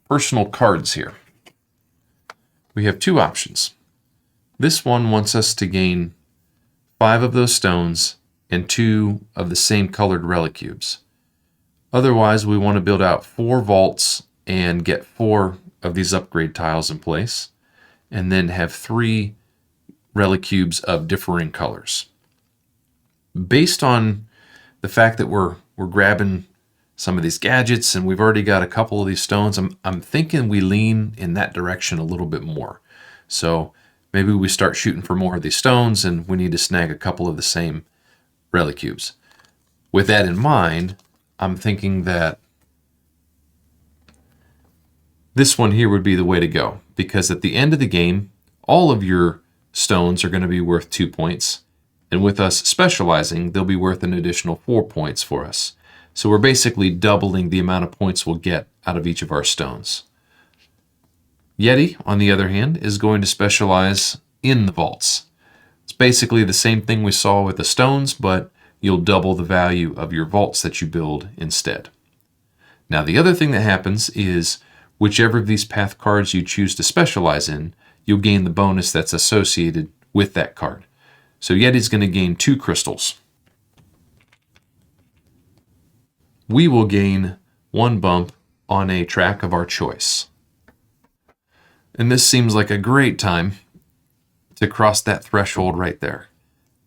personal cards here. We have 2 options. This one wants us to gain 5 of those stones and 2 of the same colored relic cubes. Otherwise, we want to build out 4 vaults and get 4 of these upgrade tiles in place, and then have 3 relic cubes of differing colors. Based on the fact that we're grabbing some of these gadgets and we've already got a couple of these stones, I'm thinking we lean in that direction a little bit more. So maybe we start shooting for more of these stones and we need to snag a couple of the same relic cubes. With that in mind, I'm thinking that this one here would be the way to go, because at the end of the game, all of your stones are going to be worth 2 points, and with us specializing, they'll be worth an additional 4 points for us. So we're basically doubling the amount of points we'll get out of each of our stones. Yeti, on the other hand, is going to specialize in the vaults. It's basically the same thing we saw with the stones, but you'll double the value of your vaults that you build instead. Now, the other thing that happens is whichever of these path cards you choose to specialize in, you'll gain the bonus that's associated with that card. So Yeti's going to gain 2 crystals. We will gain 1 bump on a track of our choice. And this seems like a great time to cross that threshold right there.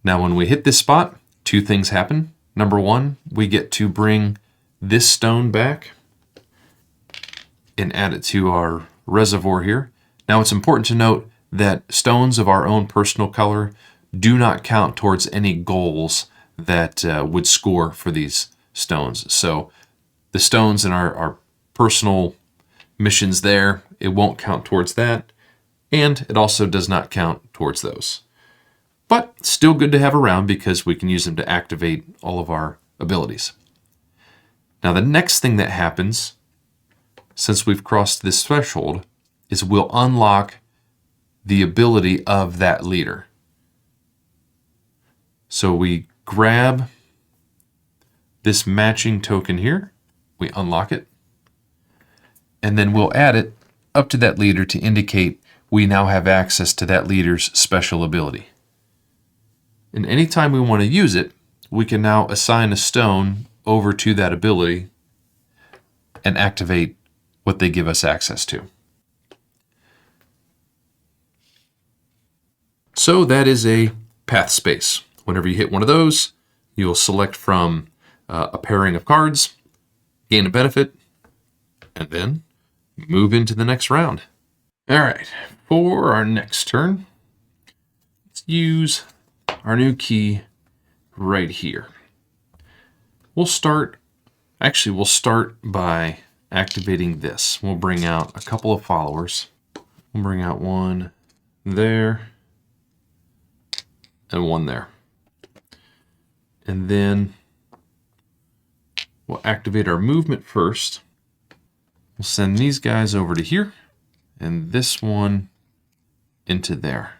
Now, when we hit this spot, 2 things happen. Number 1, we get to bring this stone back and add it to our reservoir here. Now, it's important to note that stones of our own personal color do not count towards any goals that would score for these stones. So the stones in our personal missions there, it won't count towards that, and it also does not count towards those. But still good to have around because we can use them to activate all of our abilities. Now, the next thing that happens, since we've crossed this threshold, is we'll unlock the ability of that leader. So we grab this matching token here, we unlock it, and then we'll add it up to that leader to indicate we now have access to that leader's special ability. And anytime we want to use it, we can now assign a stone over to that ability and activate what they give us access to. So that is a path space. Whenever you hit one of those, you'll select from a pairing of cards, gain a benefit, and then move into the next round. All right, for our next turn, let's use our new key right here. We'll start by activating this. We'll bring out a couple of followers. We'll bring out one there and one there. And then we'll activate our movement first. We'll send these guys over to here and this one into there.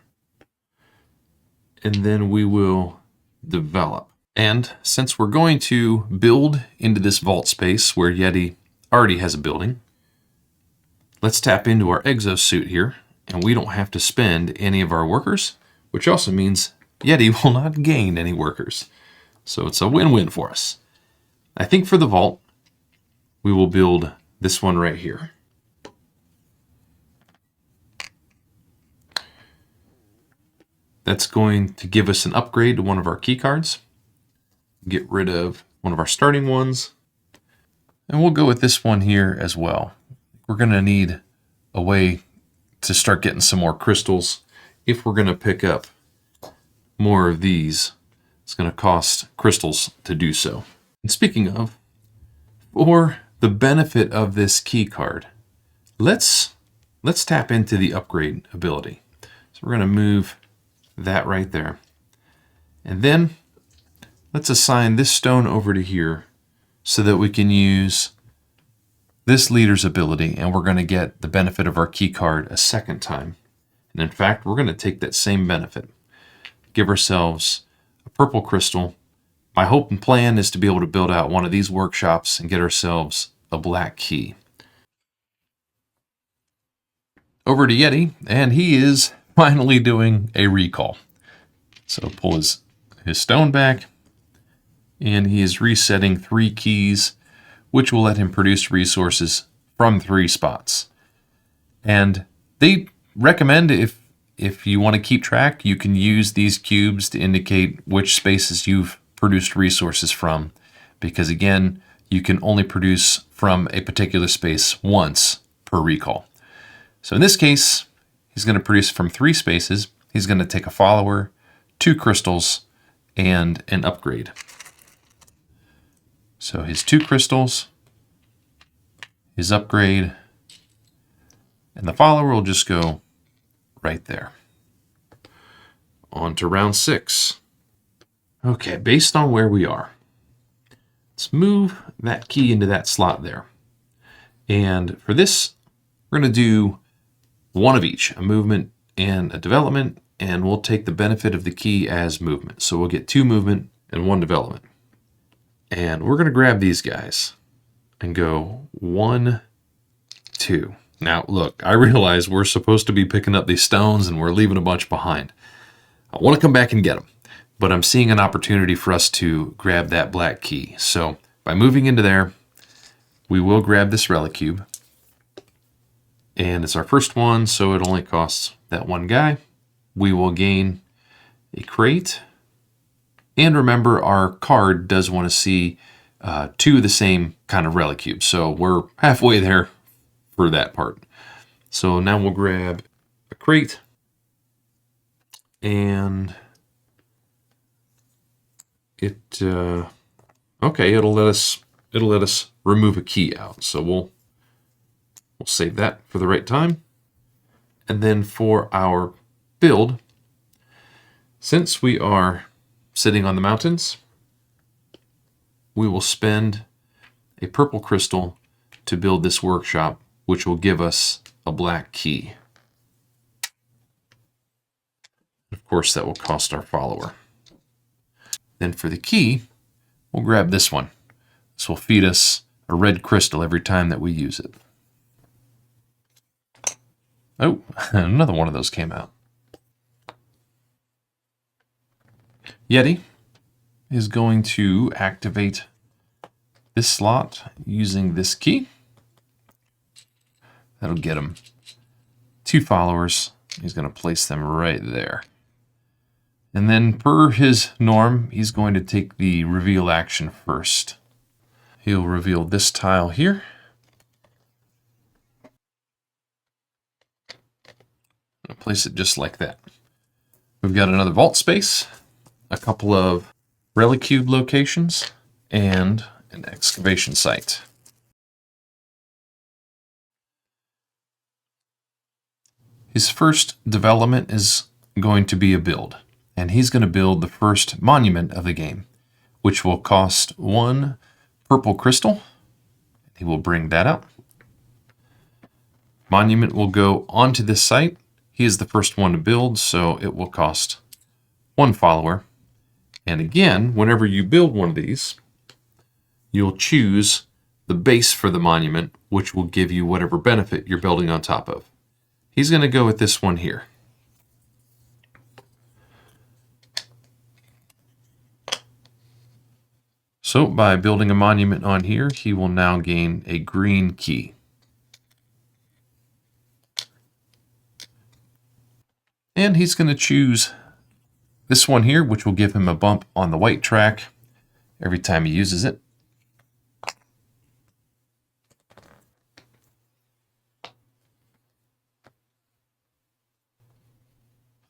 And then we will develop. And since we're going to build into this vault space where Yeti already has a building, let's tap into our exosuit here, and we don't have to spend any of our workers, which also means Yeti will not gain any workers. So it's a win-win for us. I think for the vault, we will build this one right here. That's going to give us an upgrade to one of our key cards. Get rid of one of our starting ones. And we'll go with this one here as well. We're going to need a way to start getting some more crystals. If we're going to pick up more of these, it's going to cost crystals to do so. And speaking of, for the benefit of this key card, let's tap into the upgrade ability. So we're going to move that right there. And then let's assign this stone over to here so that we can use this leader's ability, and we're going to get the benefit of our key card a second time. And in fact, we're going to take that same benefit, give ourselves a purple crystal. My hope and plan is to be able to build out one of these workshops and get ourselves a black key. Over to Yeti, and he is finally doing a recall. So pull his stone back, and he is resetting 3 keys, which will let him produce resources from 3 spots. And they recommend if you want to keep track, you can use these cubes to indicate which spaces you've produced resources from, because again, you can only produce from a particular space once per recall. So in this case, he's going to produce from 3 spaces. He's going to take a follower, 2 crystals, and an upgrade. So his 2 crystals, his upgrade, and the follower will just go right there. On to round 6. Okay, based on where we are, let's move that key into that slot there. And for this, we're going to do one of each, a movement and a development, and we'll take the benefit of the key as movement. So we'll get 2 movement and 1 development. And we're going to grab these guys and go 1, 2. Now, look, I realize we're supposed to be picking up these stones and we're leaving a bunch behind. I want to come back and get them, but I'm seeing an opportunity for us to grab that black key. So by moving into there, we will grab this relic cube. And it's our first one, so it only costs that 1 guy. We will gain a crate. And remember, our card does want to see 2 of the same kind of relic cubes. So we're halfway there for that part. So now we'll grab a crate. And okay, it'll let us remove a key out. So we'll save that for the right time. And then for our build, since we are sitting on the mountains, we will spend a purple crystal to build this workshop, which will give us a black key. Of course, that will cost our follower. Then for the key, we'll grab this one. This will feed us a red crystal every time that we use it. Oh, another one of those came out. Yeti is going to activate this slot using this key. That'll get him 2 followers. He's going to place them right there. And then per his norm, he's going to take the reveal action first. He'll reveal this tile here. I'll place it just like that. We've got another vault space, a couple of Relicube locations, and an excavation site. His first development is going to be a build, and he's going to build the first monument of the game, which will cost 1 purple crystal. He will bring that out. Monument will go onto this site. He is the first one to build, so it will cost 1 follower. And again, whenever you build one of these, you'll choose the base for the monument, which will give you whatever benefit you're building on top of. He's going to go with this one here. So by building a monument on here, he will now gain a green key. And he's going to choose this one here, which will give him a bump on the white track every time he uses it.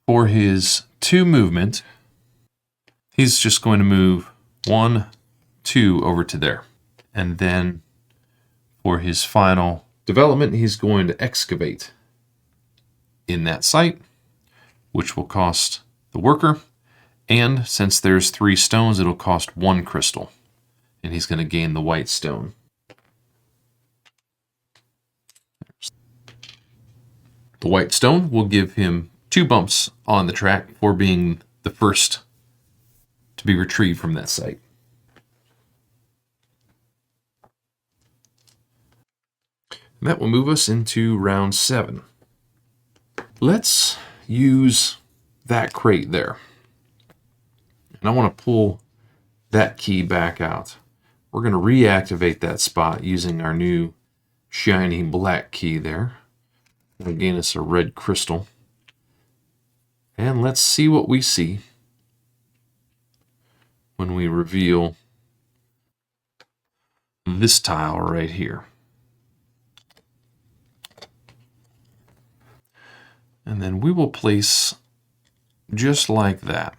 For his 2 movement, he's just going to move 1, 2 over to there. And then for his final development, he's going to excavate in that site, which will cost the worker. And since there's 3 stones, it'll cost 1 crystal. And he's going to gain the white stone. The white stone will give him 2 bumps on the track for being the first to be retrieved from that site. And that will move us into round 7. Let's use that crate there. And I want to pull that key back out. We're going to reactivate that spot using our new shiny black key there. It'll gain us a red crystal. And let's see what we see when we reveal this tile right here. And then we will place just like that.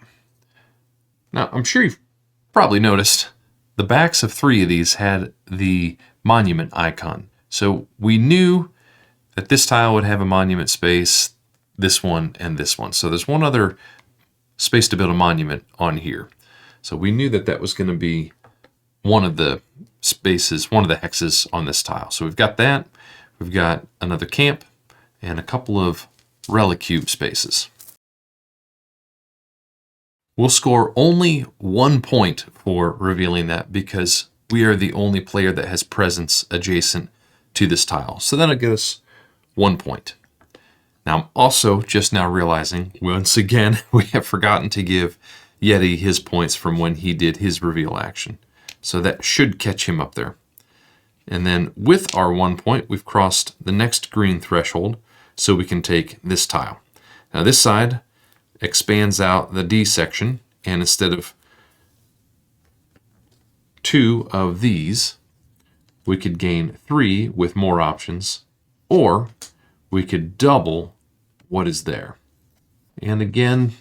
Now, I'm sure you've probably noticed the backs of 3 of these had the monument icon. So we knew that this tile would have a monument space, this one, and this one. So there's one other space to build a monument on here. So we knew that that was going to be one of the spaces, one of the hexes on this tile. So we've got that. We've got another camp and a couple of Relicube spaces. We'll score only 1 point for revealing that because we are the only player that has presence adjacent to this tile. So that'll get us 1 point. Now I'm also just now realizing, once again, we have forgotten to give Yeti his points from when he did his reveal action. So that should catch him up there. And then with our 1 point, we've crossed the next green threshold, so we can take this tile. Now this side expands out the D section, and instead of 2 of these, we could gain 3 with more options, or we could double what is there. And again,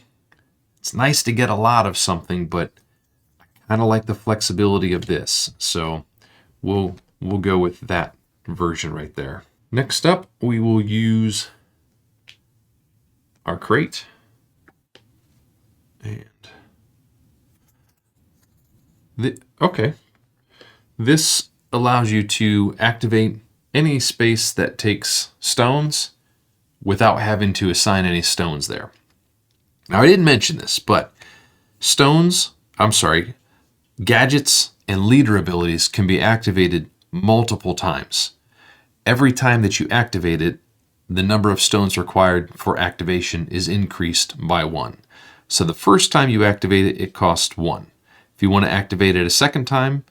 it's nice to get a lot of something, but I kind of like the flexibility of this. So we'll go with that version right there. Next up, we will use our crate. And okay. This allows you to activate any space that takes stones without having to assign any stones there. Now, I didn't mention this, but gadgets and leader abilities can be activated multiple times. Every time that you activate it, the number of stones required for activation is increased by 1. So the first time you activate it, it costs 1. If you want to activate it a second time,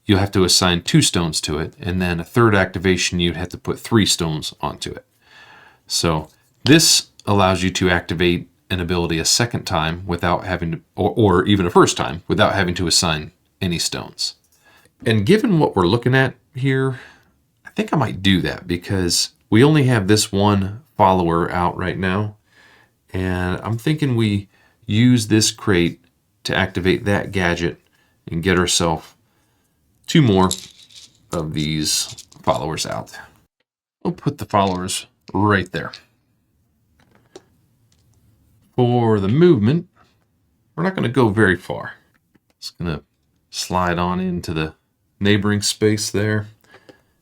you'll have to assign 2 stones to it, and then a third activation, you'd have to put 3 stones onto it. So this allows you to activate an ability a second time without having to, or even a first time, without having to assign any stones. And given what we're looking at here, I think I might do that because we only have this one follower out right now. And I'm thinking we use this crate to activate that gadget and get ourselves 2 more of these followers out. We'll put the followers right there. For the movement, we're not going to go very far. Just going to slide on into the neighboring space there.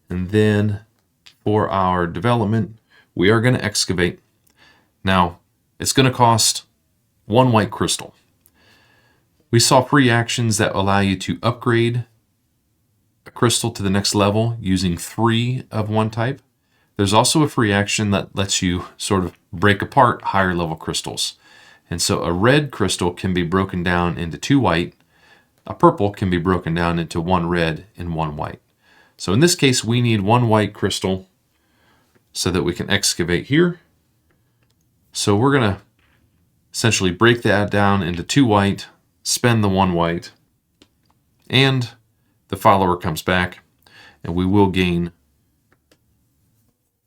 And then for our development, we are going to excavate. Now, it's going to cost 1 white crystal. We saw free actions that allow you to upgrade a crystal to the next level using 3 of one type. There's also a free action that lets you sort of break apart higher level crystals. And so a red crystal can be broken down into 2 white. A purple can be broken down into 1 red and 1 white. So in this case, we need 1 white crystal so that we can excavate here. So we're going to essentially break that down into 2 white, spend the 1 white, and the follower comes back, and we will gain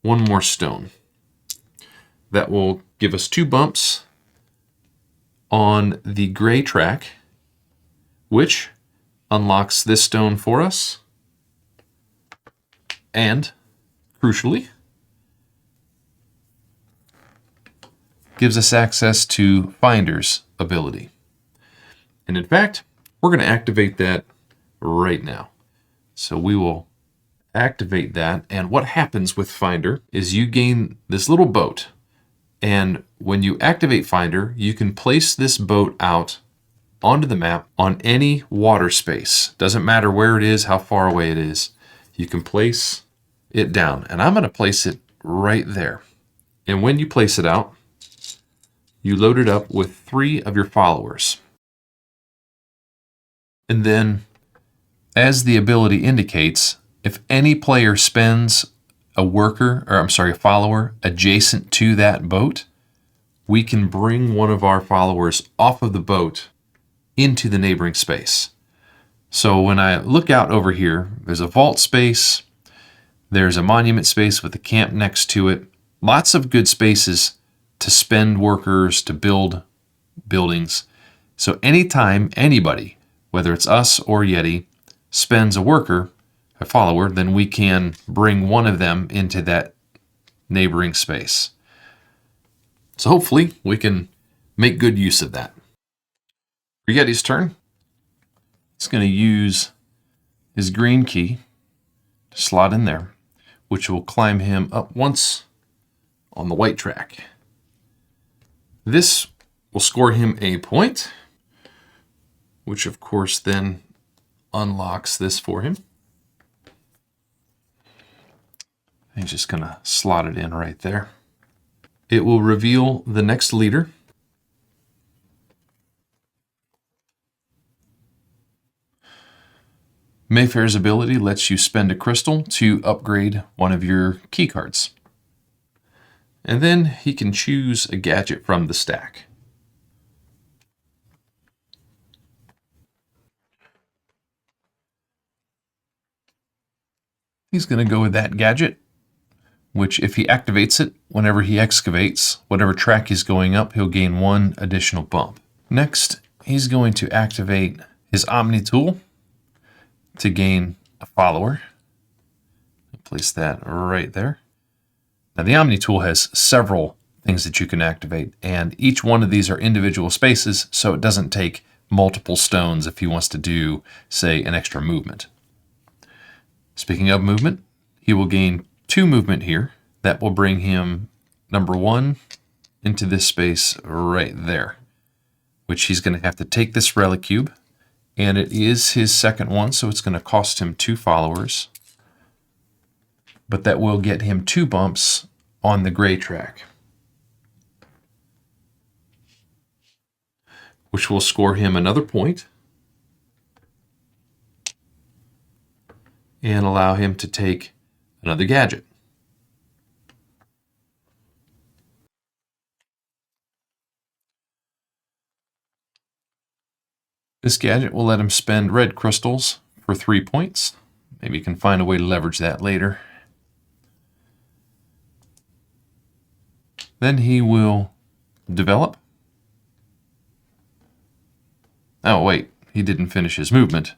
1 more stone. That will give us 2 bumps on the gray track, which unlocks this stone for us, and crucially, gives us access to Finder's ability. And in fact, we're going to activate that right now. So we will activate that, and what happens with Finder is you gain this little boat. And when you activate Finder, you can place this boat out onto the map on any water space. Doesn't matter where it is, how far away it is. You can place it down. And I'm going to place it right there. And when you place it out, you load it up with 3 of your followers. And then, as the ability indicates, if any player spends a follower adjacent to that boat, we can bring one of our followers off of the boat into the neighboring space. So when I look out over here, there's a vault space, there's a monument space with a camp next to it, lots of good spaces to spend workers, to build buildings. So anytime anybody, whether it's us or Yeti, spends a follower, then we can bring one of them into that neighboring space. So hopefully we can make good use of that. For Yeti's turn, he's going to use his green key to slot in there, which will climb him up once on the white track. This will score him a point, which of course then unlocks this for him. He's just going to slot it in right there. It will reveal the next leader. Mayfair's ability lets you spend a crystal to upgrade one of your key cards. And then he can choose a gadget from the stack. He's going to go with that gadget, which if he activates it, whenever he excavates, whatever track he's going up, he'll gain 1 additional bump. Next, he's going to activate his Omni tool to gain a follower. Place that right there. Now the Omni tool has several things that you can activate, and each one of these are individual spaces, so it doesn't take multiple stones if he wants to do, say, an extra movement. Speaking of movement, he will gain 2 movement here. That will bring him number 1 into this space right there, which he's going to have to take this relic cube, and it is his second one, so it's going to cost him 2 followers, but that will get him 2 bumps on the gray track, which will score him another point and allow him to take another gadget. This gadget will let him spend red crystals for 3 points. Maybe you can find a way to leverage that later. Then he will develop. Oh wait, he didn't finish his movement.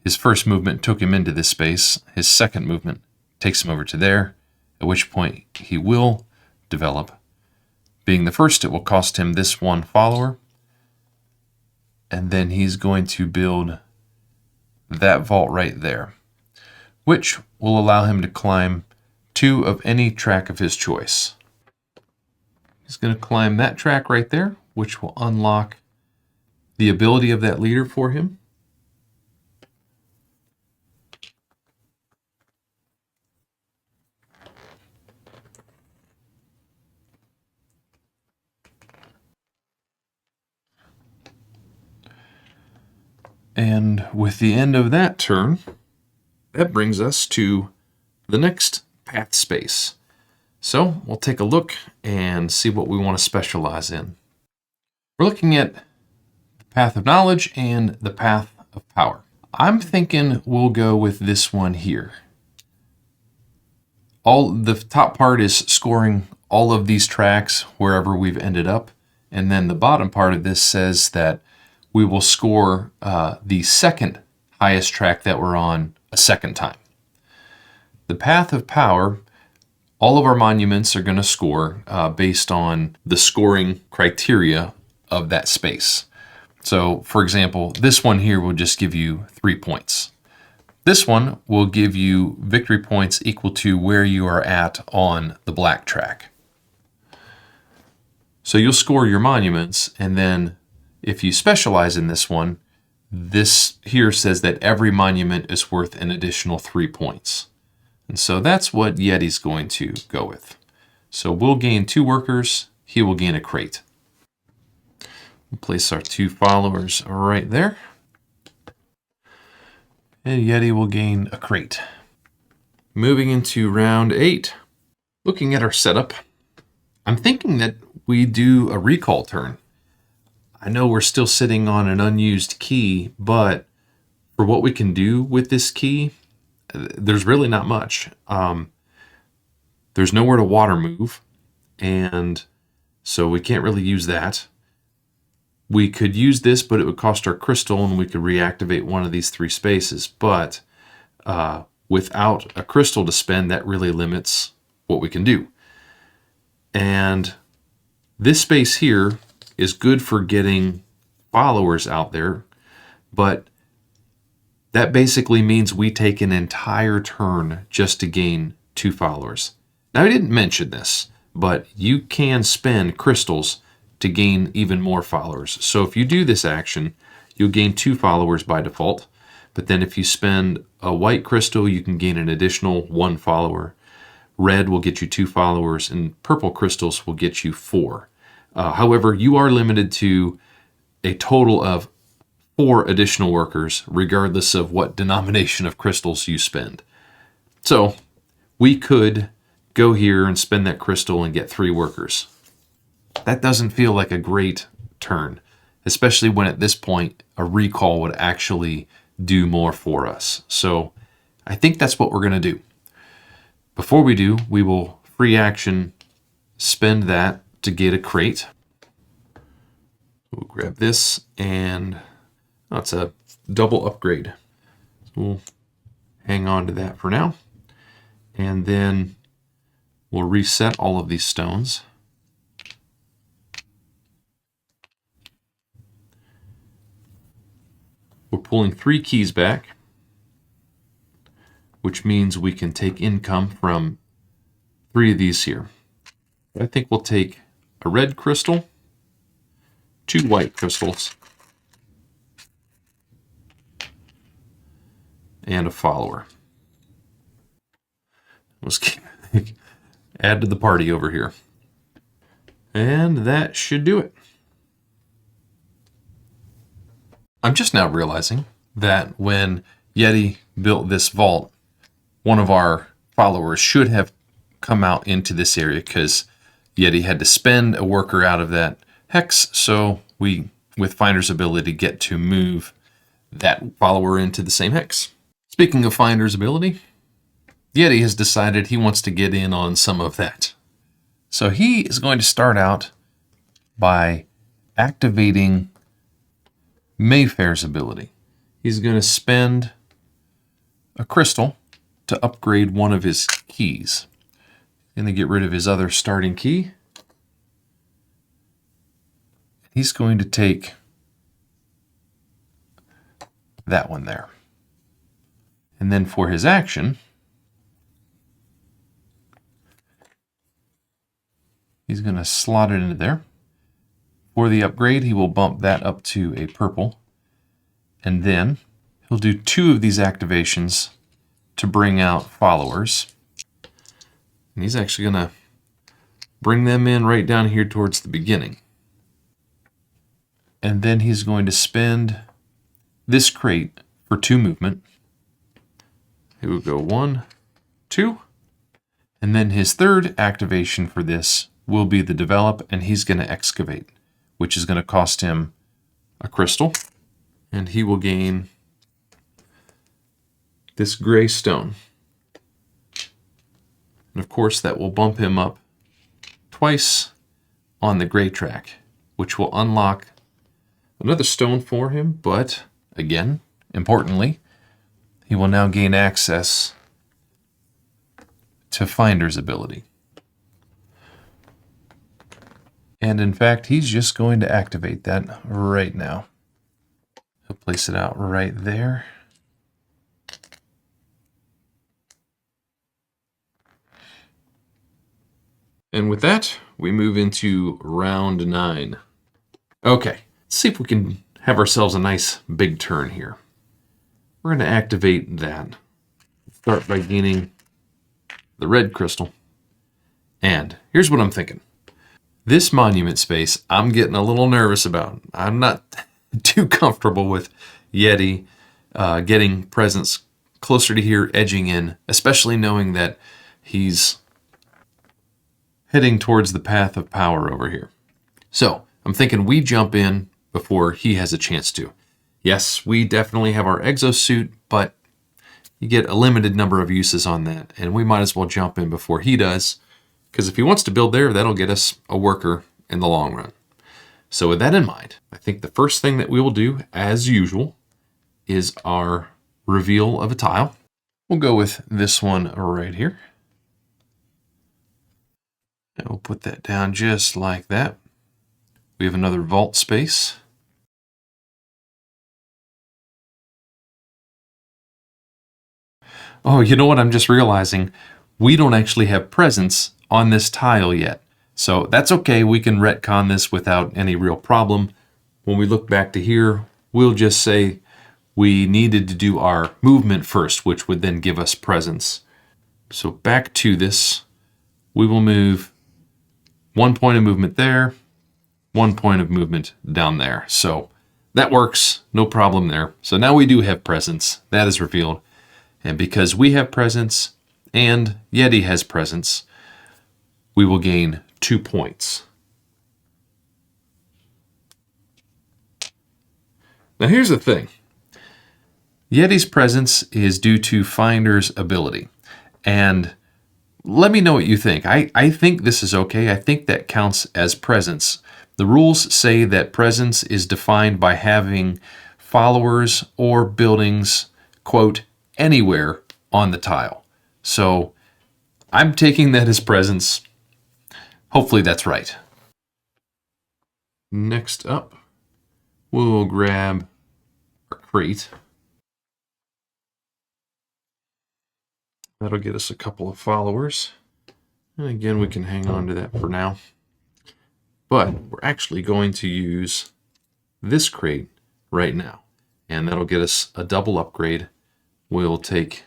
His first movement took him into this space. His second movement takes him over to there, at which point he will develop. Being the first, it will cost him this 1 follower. And then he's going to build that vault right there, which will allow him to climb 2 of any track of his choice. He's going to climb that track right there, which will unlock the ability of that leader for him. And with the end of that turn, that brings us to the next path space. So we'll take a look and see what we want to specialize in. We're looking at the path of knowledge and the path of power. I'm thinking we'll go with this one here. The top part is scoring all of these tracks wherever we've ended up. And then the bottom part of this says that we will score the second highest track that we're on a second time. The path of power, all of our monuments are going to score based on the scoring criteria of that space. So, for example, this one here will just give you 3 points. This one will give you victory points equal to where you are at on the black track. So you'll score your monuments, and then if you specialize in this one, this here says that every monument is worth an additional 3 points. And so that's what Yeti's going to go with. So we'll gain 2 workers, he will gain a crate. We'll place our 2 followers right there. And Yeti will gain a crate. Moving into round 8, looking at our setup, I'm thinking that we do a recall turn. I know we're still sitting on an unused key, but for what we can do with this key, there's really not much. There's nowhere to water move, and so we can't really use that. We could use this, but it would cost our crystal, and we could reactivate one of these 3 spaces. But without a crystal to spend, that really limits what we can do. And this space here is good for getting followers out there, but that basically means we take an entire turn just to gain 2 followers. Now, I didn't mention this, but you can spend crystals to gain even more followers. So if you do this action, you'll gain 2 followers by default, but then if you spend a white crystal, you can gain an additional 1 follower. Red will get you 2 followers, and purple crystals will get you 4. However, you are limited to a total of 4 additional workers, regardless of what denomination of crystals you spend. So we could go here and spend that crystal and get 3 workers. That doesn't feel like a great turn, especially when at this point a recall would actually do more for us. So I think that's what we're going to do. Before we do, we will free action spend that to get a crate. We'll grab this, and it's a double upgrade. So we'll hang on to that for now. And then we'll reset all of these stones. We're pulling 3 keys back, which means we can take income from 3 of these here. I think we'll take a red crystal, 2 white crystals, and a follower. Let's add to the party over here. And that should do it. I'm just now realizing that when Yeti built this vault, one of our followers should have come out into this area because Yeti had to spend a worker out of that hex, so we, with Finder's ability, get to move that follower into the same hex. Speaking of Finder's ability, Yeti has decided he wants to get in on some of that. So he is going to start out by activating Mayfair's ability. He's going to spend a crystal to upgrade one of his keys. Going to get rid of his other starting key. He's going to take that one there. And then for his action, he's going to slot it into there. For the upgrade, he will bump that up to a purple. And then he'll do 2 of these activations to bring out followers. And he's actually going to bring them in right down here towards the beginning. And then he's going to spend this crate for 2 movement. It will go 1, 2. And then his third activation for this will be the develop, and he's going to excavate, which is going to cost him a crystal. And he will gain this gray stone. And of course, that will bump him up twice on the gray track, which will unlock another stone for him. But again, importantly, he will now gain access to Finder's ability. And in fact, he's just going to activate that right now. He'll place it out right there. And with that, we move into round 9. Okay, let's see if we can have ourselves a nice big turn here. We're going to activate that. Start by gaining the red crystal. And here's what I'm thinking. This monument space, I'm getting a little nervous about. I'm not too comfortable with Yeti getting presence closer to here, edging in, especially knowing that he's heading towards the path of power over here. So I'm thinking we jump in before he has a chance to. Yes, we definitely have our exosuit, but you get a limited number of uses on that, and we might as well jump in before he does, because if he wants to build there, that'll get us a worker in the long run. So with that in mind, I think the first thing that we will do, as usual, is our reveal of a tile. We'll go with this one right here. And we'll put that down just like that. We have another vault space. Oh, you know what? I'm just realizing we don't actually have presence on this tile yet. So that's okay. We can retcon this without any real problem. When we look back to here, we'll just say we needed to do our movement first, which would then give us presence. So back to this, we will move 1 point of movement there, 1 point of movement down there. So that works, no problem there. So now we do have presence. That is revealed. And because we have presence and Yeti has presence, we will gain 2 points. Now here's the thing. Yeti's presence is due to Finder's ability. And let me know what you think. I think this is okay. I think that counts as presence. The rules say that presence is defined by having followers or buildings, quote, anywhere on the tile. So I'm taking that as presence. Hopefully that's right. Next up, we'll grab our crate. That'll get us a couple of followers. And again, we can hang on to that for now. But we're actually going to use this crate right now. And that'll get us a double upgrade. We'll take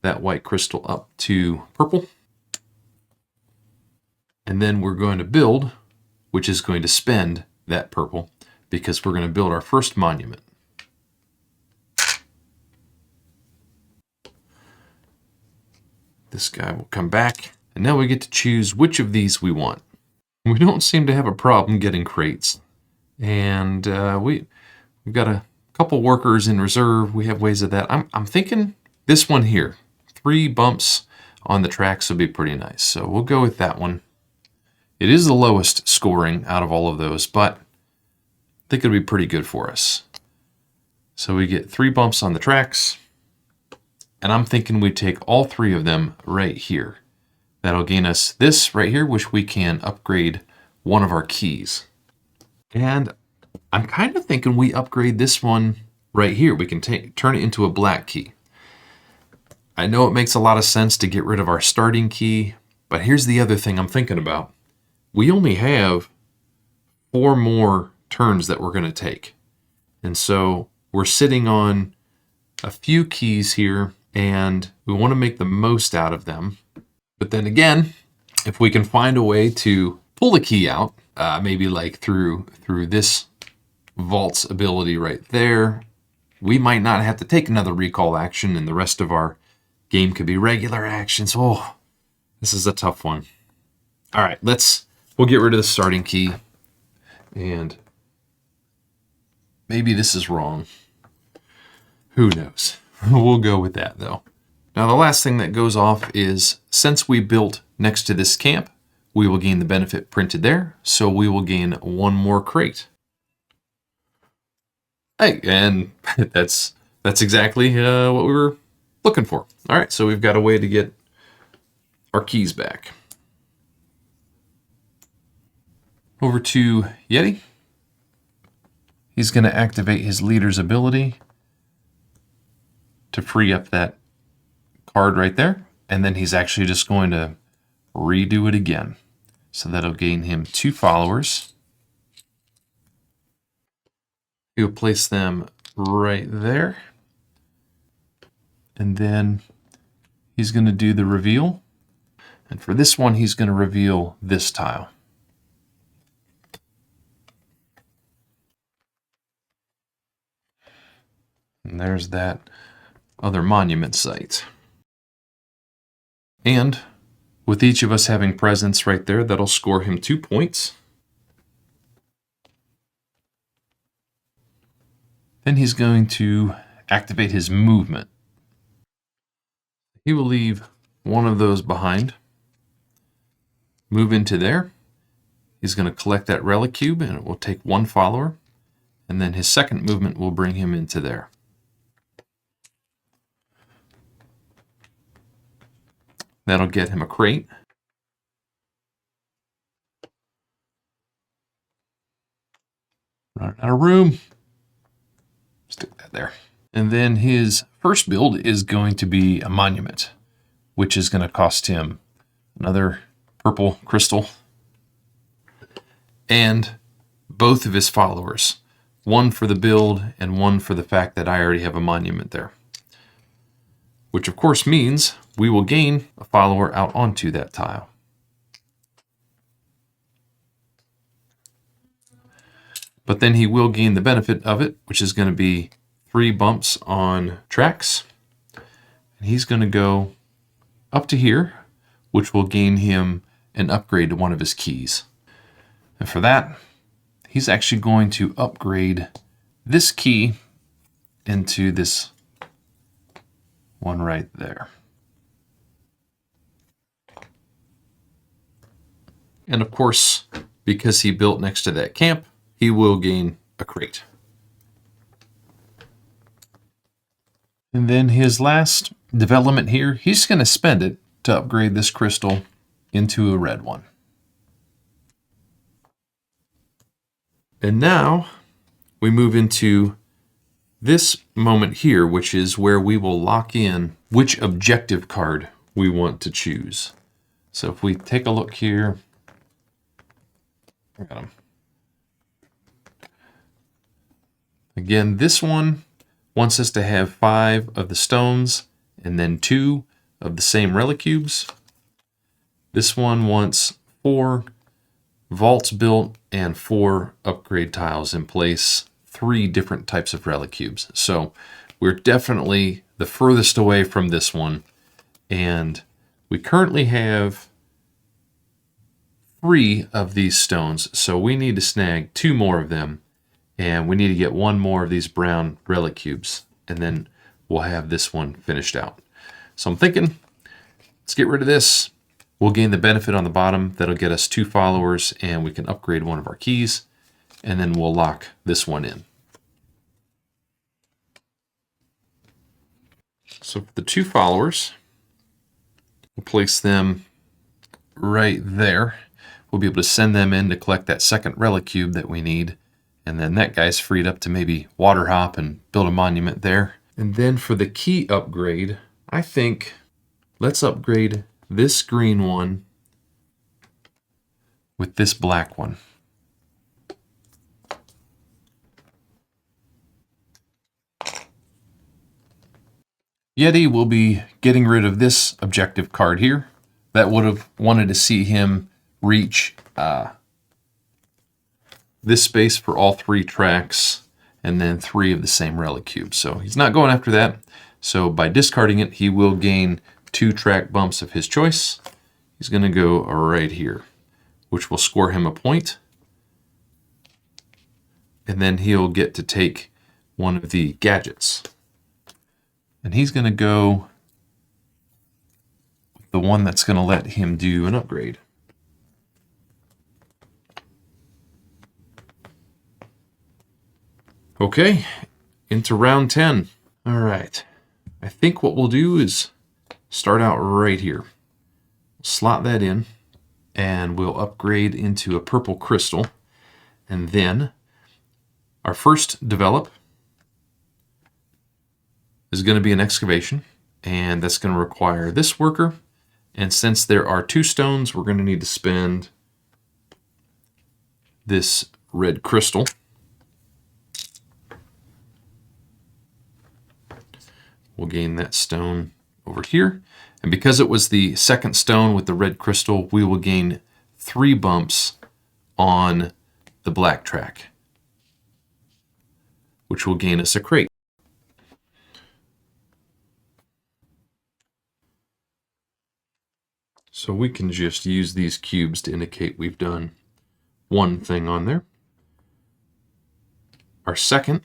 that white crystal up to purple. And then we're going to build, which is going to spend that purple, because we're going to build our first monument. This guy will come back. And now we get to choose which of these we want. We don't seem to have a problem getting crates. And we've got a couple workers in reserve. We have ways of that. I'm thinking this one here. 3 bumps on the tracks would be pretty nice. So we'll go with that one. It is the lowest scoring out of all of those, but I think it'll be pretty good for us. So we get 3 bumps on the tracks. And I'm thinking we take all 3 of them right here. That'll gain us this right here, which we can upgrade one of our keys. And I'm kind of thinking we upgrade this one right here. We can turn it into a black key. I know it makes a lot of sense to get rid of our starting key, but here's the other thing I'm thinking about. We only have 4 more turns that we're going to take. And so we're sitting on a few keys here, and we want to make the most out of them. But then again, if we can find a way to pull the key out, maybe like through this vault's ability right there, we might not have to take another recall action, and the rest of our game could be regular actions. Oh, this is a tough one. All right, we'll get rid of the starting key, and maybe this is wrong. Who knows? We'll go with that though. Now the last thing that goes off is, since we built next to this camp, we will gain the benefit printed there, so we will gain 1 more crate. Hey, and that's exactly what we were looking for. All right, so we've got a way to get our keys back. Over to Yeti. He's going to activate his leader's ability to free up that card right there, and then he's actually just going to redo it again. So that'll gain him 2 followers. He'll place them right there. And then he's going to do the reveal. And for this one, he's going to reveal this tile. And there's that other monument site. And with each of us having presence right there, that'll score him 2 points. Then he's going to activate his movement. He will leave one of those behind. Move into there. He's going to collect that relic cube, and it will take 1 follower. And then his second movement will bring him into there. That'll get him a crate. Running out of room. Stick that there. And then his first build is going to be a monument, which is going to cost him another purple crystal and both of his followers. 1 for the build and 1 for the fact that I already have a monument there. Which of course means we will gain a follower out onto that tile. But then he will gain the benefit of it, which is going to be 3 bumps on tracks. And he's going to go up to here, which will gain him an upgrade to one of his keys. And for that, he's actually going to upgrade this key into this one right there. And of course, because he built next to that camp, he will gain a crate. And then his last development here, he's going to spend it to upgrade this crystal into a red one. And now we move into this moment here, which is where we will lock in which objective card we want to choose. So if we take a look here, Got him. Again, this one wants us to have 5 of the stones and then 2 of the same relic cubes. This one wants 4 vaults built and 4 upgrade tiles in place, 3 different types of relic cubes. So we're definitely the furthest away from this one, and we currently have 3 of these stones, so we need to snag 2 more of them, and we need to get 1 more of these brown relic cubes, and then we'll have this one finished out. So I'm thinking, let's get rid of this. We'll gain the benefit on the bottom. That'll get us 2 followers, and we can upgrade one of our keys, and then we'll lock this one in. So for the 2 followers, we'll place them right there. We'll be able to send them in to collect that second relic cube that we need, and then that guy's freed up to maybe water hop and build a monument there. And then for the key upgrade, I think let's upgrade this green one with this black one. Yeti will be getting rid of this objective card here. That would have wanted to see him reach this space for all 3 tracks and then 3 of the same relic cubes. So he's not going after that. So by discarding it, he will gain 2 track bumps of his choice. He's going to go right here, which will score him a point. And then he'll get to take one of the gadgets. And he's going to go with the one that's going to let him do an upgrade. Okay, into round 10. All right, I think what we'll do is start out right here. Slot that in, and we'll upgrade into a purple crystal. And then our first develop is going to be an excavation, and that's going to require this worker. And since there are 2 stones, we're going to need to spend this red crystal. We'll gain that stone over here. And because it was the second stone with the red crystal, we will gain 3 bumps on the black track, which will gain us a crate. So we can just use these cubes to indicate we've done one thing on there. Our second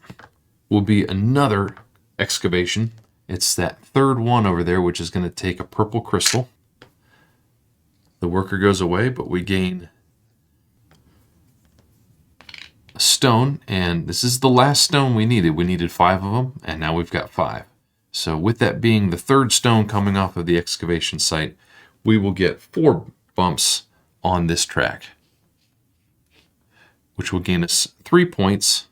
will be another excavation. It's that third one over there, which is going to take a purple crystal. The worker goes away, but we gain a stone, and this is the last stone we needed. We needed 5 of them, and now we've got 5. So with that being the third stone coming off of the excavation site, we will get 4 bumps on this track, which will gain us 3 points.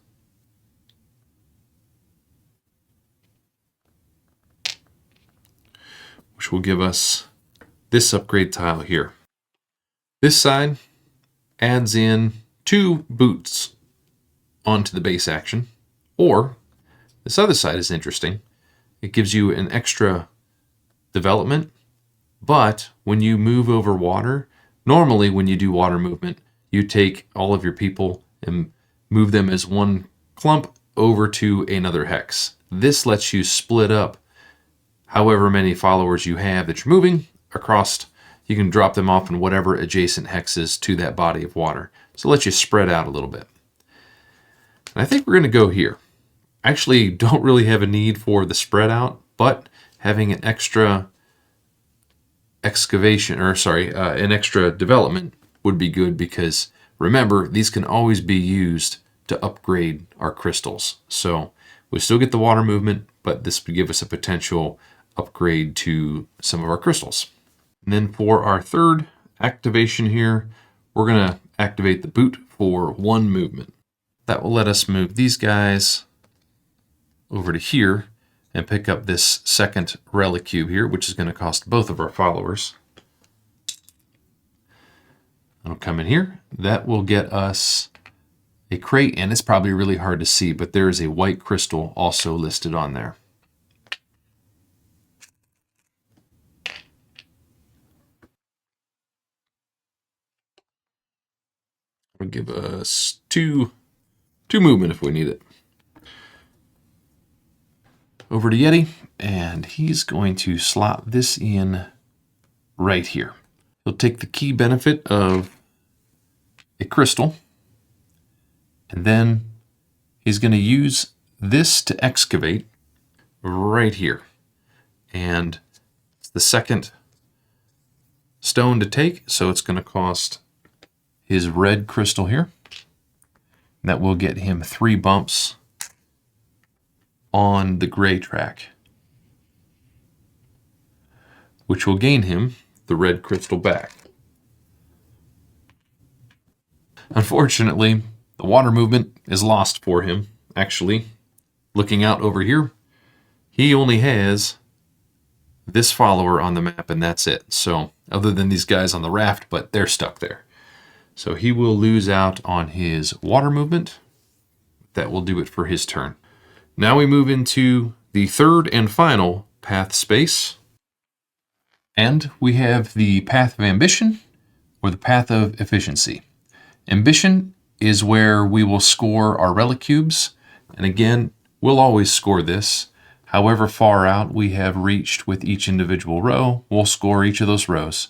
Which will give us this upgrade tile here. This side adds in 2 boots onto the base action, or this other side is interesting. It gives you an extra development, but when you move over water, normally when you do water movement, you take all of your people and move them as one clump over to another hex. This lets you split up however many followers you have that you're moving across. You can drop them off in whatever adjacent hexes to that body of water. So it lets you spread out a little bit. And I think we're going to go here. I actually don't really have a need for the spread out, but having an extra excavation, an extra development would be good, because remember, these can always be used to upgrade our crystals. So we still get the water movement, but this would give us a potential upgrade to some of our crystals. And then for our third activation here, we're going to activate the boot for 1 movement. That will let us move these guys over to here and pick up this second relic cube here, which is going to cost both of our followers. That'll come in here. That will get us a crate, and it's probably really hard to see, but there is a white crystal also listed on there. It'll give us two movement if we need it. Over to Yeti, and he's going to slot this in right here. He'll take the key benefit of a crystal, and then he's going to use this to excavate right here. And it's the second stone to take, so it's going to cost his red crystal here. That will get him 3 bumps on the gray track, which will gain him the red crystal back. Unfortunately, the water movement is lost for him. Actually, looking out over here, he only has this follower on the map, and that's it. So, other than these guys on the raft, but they're stuck there. So he will lose out on his water movement. That will do it for his turn. Now we move into the third and final path space. And we have the path of ambition or the path of efficiency. Ambition is where we will score our relic cubes. And again, we'll always score this. However far out we have reached with each individual row, we'll score each of those rows.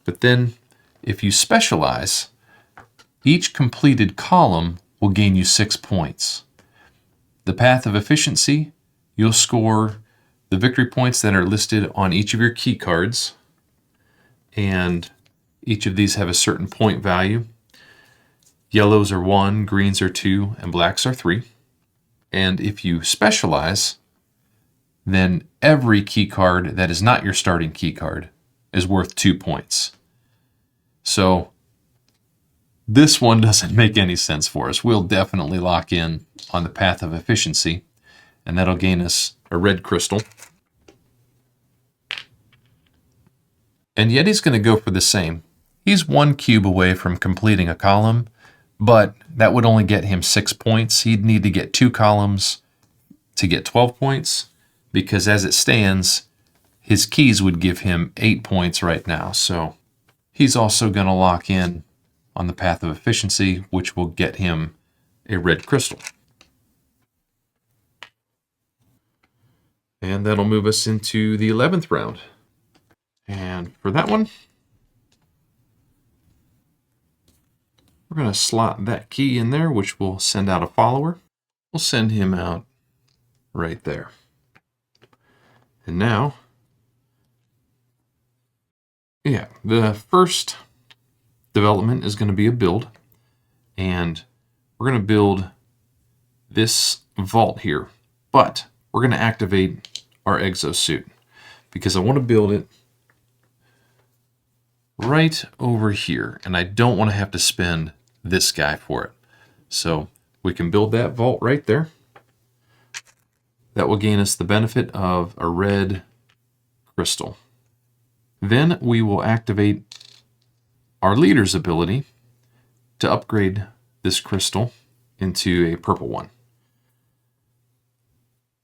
But then if you specialize, each completed column will gain you 6 points. The path of efficiency, you'll score the victory points that are listed on each of your key cards, and each of these have a certain point value. Yellows are 1, greens are 2, and blacks are 3. And if you specialize, then every key card that is not your starting key card is worth 2 points. So this one doesn't make any sense for us. We'll definitely lock in on the path of efficiency, and that'll gain us a red crystal. And Yeti's going to go for the same. He's 1 cube away from completing a column, but that would only get him 6 points. He'd need to get 2 columns to get 12 points, because as it stands, his keys would give him 8 points right now. So he's also going to lock in on the path of efficiency, which will get him a red crystal. And that'll move us into the 11th round. And for that one, we're going to slot that key in there, which will send out a follower. We'll send him out right there. And now, the first development is going to be a build, and we're going to build this vault here, but we're going to activate our exosuit because I want to build it right over here, and I don't want to have to spend this guy for it. So we can build that vault right there. That will gain us the benefit of a red crystal. Then we will activate our leader's ability to upgrade this crystal into a purple one.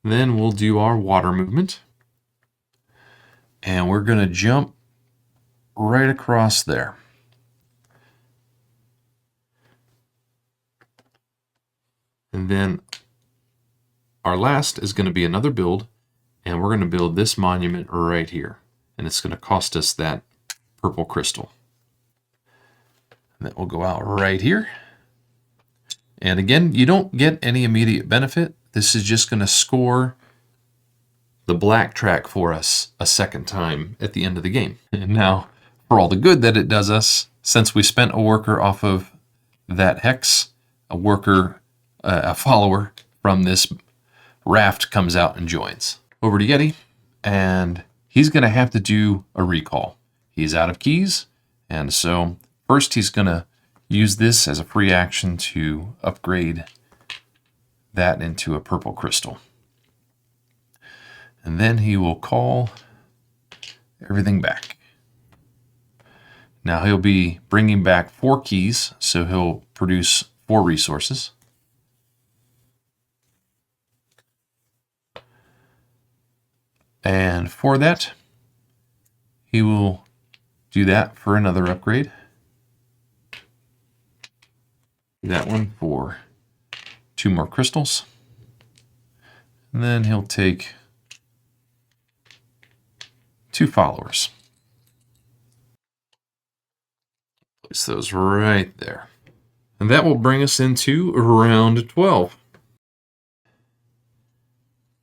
Then we'll do our water movement, and we're going to jump right across there. And then our last is going to be another build, and we're going to build this monument right here, and it's going to cost us that purple crystal. That will go out right here. And again, you don't get any immediate benefit. This is just going to score the black track for us a second time at the end of the game. And now, for all the good that it does us, since we spent a worker off of that hex, a follower from this raft comes out and joins. Over to Yeti, and he's going to have to do a recall. He's out of keys, and so first he's going to use this as a free action to upgrade that into a purple crystal. And then he will call everything back. Now he'll be bringing back 4 keys, so he'll produce 4 resources. And for that, he will do that for another upgrade. That one for 2 more crystals. And then he'll take 2 followers. Place those right there. And that will bring us into round 12.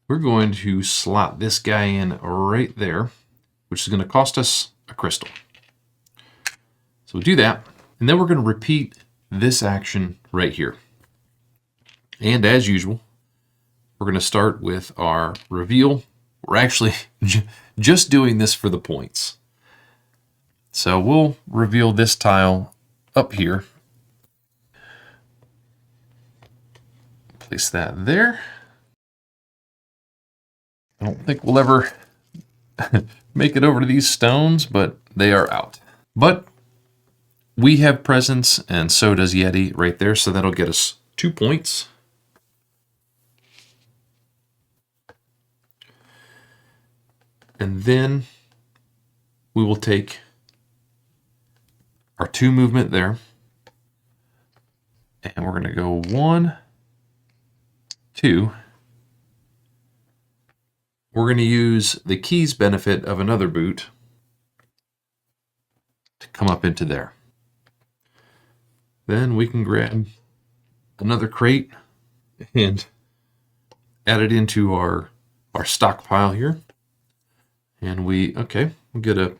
We're going to slot this guy in right there, which is going to cost us a crystal. So we'll do that, and then we're going to repeat this action right here. And as usual, we're going to start with our reveal. We're actually just doing this for the points. So we'll reveal this tile up here. Place that there. I don't think we'll ever make it over to these stones, but they are out. But we have presents, and so does Yeti right there, so that'll get us 2 points. And then we will take our 2 movement there, and we're going to go 1, 2. We're going to use the keys benefit of another boot to come up into there. Then we can grab another crate and add it into our stockpile here. And we'll get a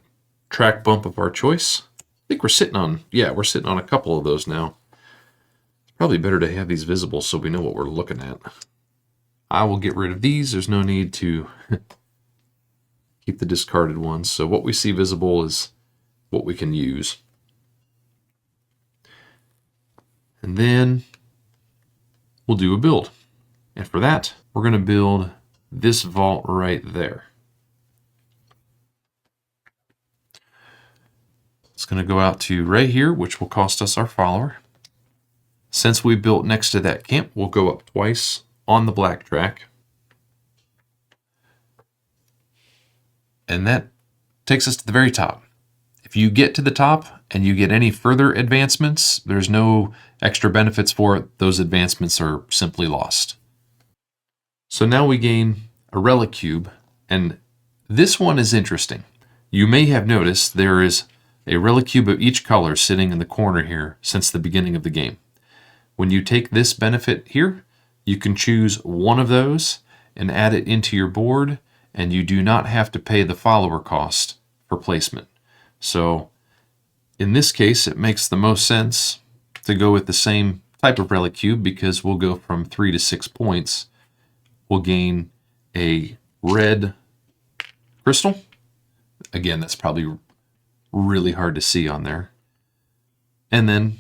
track bump of our choice. I think we're sitting on a couple of those now. It's probably better to have these visible so we know what we're looking at. I will get rid of these. There's no need to keep the discarded ones. So what we see visible is what we can use. And then we'll do a build. And for that, we're going to build this vault right there. It's going to go out to right here, which will cost us our follower. Since we built next to that camp, we'll go up twice on the black track. And that takes us to the very top. If you get to the top and you get any further advancements, there's no extra benefits for it. Those advancements are simply lost. So now we gain a relic cube, and this one is interesting. You may have noticed there is a relic cube of each color sitting in the corner here since the beginning of the game. When you take this benefit here, you can choose one of those and add it into your board, and you do not have to pay the follower cost for placement. So in this case, it makes the most sense to go with the same type of relic cube because we'll go from 3 to 6 points. We'll gain a red crystal. Again, that's probably really hard to see on there. And then,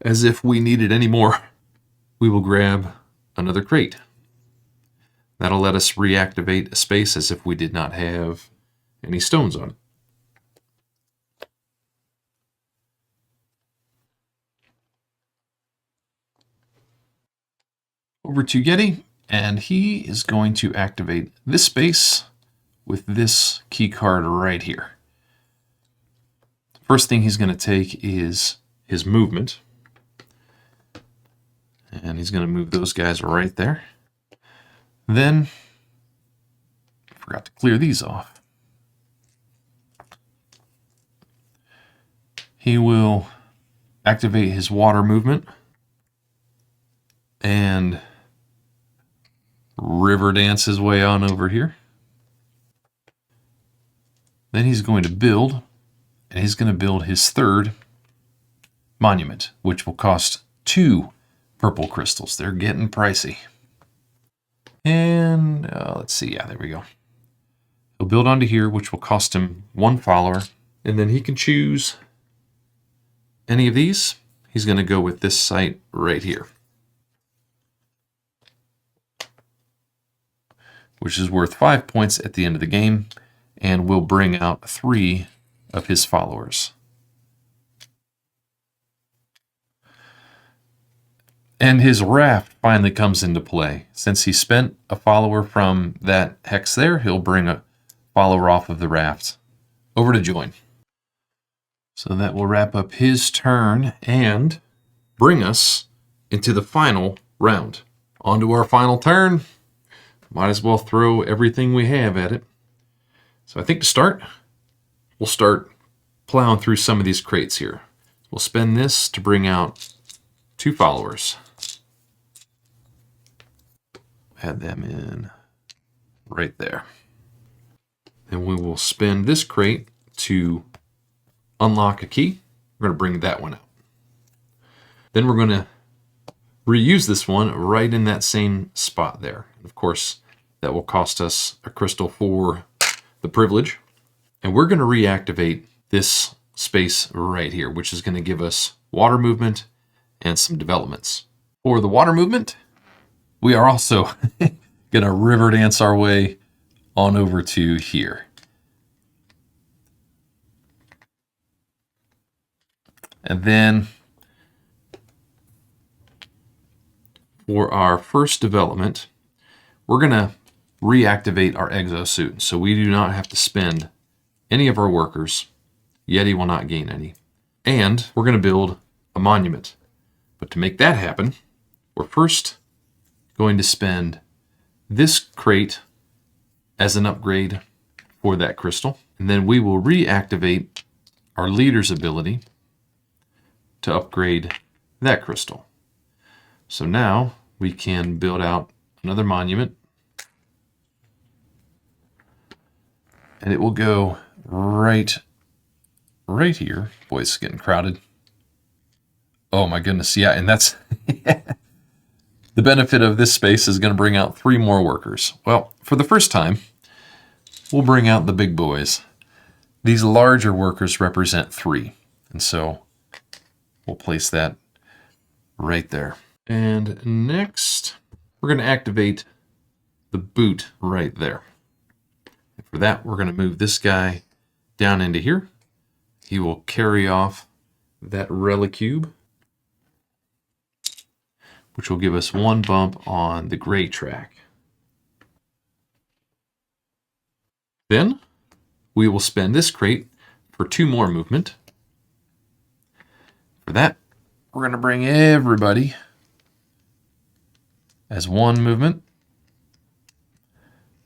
as if we needed any more, we will grab another crate. That'll let us reactivate a space as if we did not have any stones on it. Over to Yeti, and he is going to activate this space with this key card right here. First thing he's going to take is his movement. And he's going to move those guys right there. Then, I forgot to clear these off. He will activate his water movement and river dance his way on over here. Then he's going to build, and he's going to build his third monument, which will cost 2 purple crystals. They're getting pricey. And let's see, yeah, there we go. He'll build onto here, which will cost him 1 follower, and then he can choose any of these. He's going to go with this site right here, which is worth 5 points at the end of the game, and will bring out 3 of his followers. And his raft finally comes into play. Since he spent a follower from that hex there, he'll bring a follower off of the raft over to join. So that will wrap up his turn and bring us into the final round. On to our final turn. Might as well throw everything we have at it. So I think to start, we'll start plowing through some of these crates here. We'll spend this to bring out 2 followers. Add them in right there. Then we will spend this crate to unlock a key. We're going to bring that one out. Then we're going to reuse this one right in that same spot there. Of course, that will cost us a crystal for the privilege. And we're going to reactivate this space right here, which is going to give us water movement and some developments. For the water movement, we are also going to river dance our way on over to here. And then for our first development, we're going to reactivate our exosuit. So we do not have to spend any of our workers. Yeti will not gain any. And we're going to build a monument. But to make that happen, we're first going to spend this crate as an upgrade for that crystal. And then we will reactivate our leader's ability to upgrade that crystal. So now we can build out another monument. And it will go right here. Boy, it's getting crowded. Oh my goodness, yeah, and that's the benefit of this space is going to bring out 3 more workers. Well, for the first time, we'll bring out the big boys. These larger workers represent 3, and so we'll place that right there. And next, we're going to activate the boot right there. And for that, we're going to move this guy down into here. He will carry off that relicube, which will give us 1 bump on the gray track. Then we will spend this crate for 2 more movement. For that, we're going to bring everybody as 1 movement.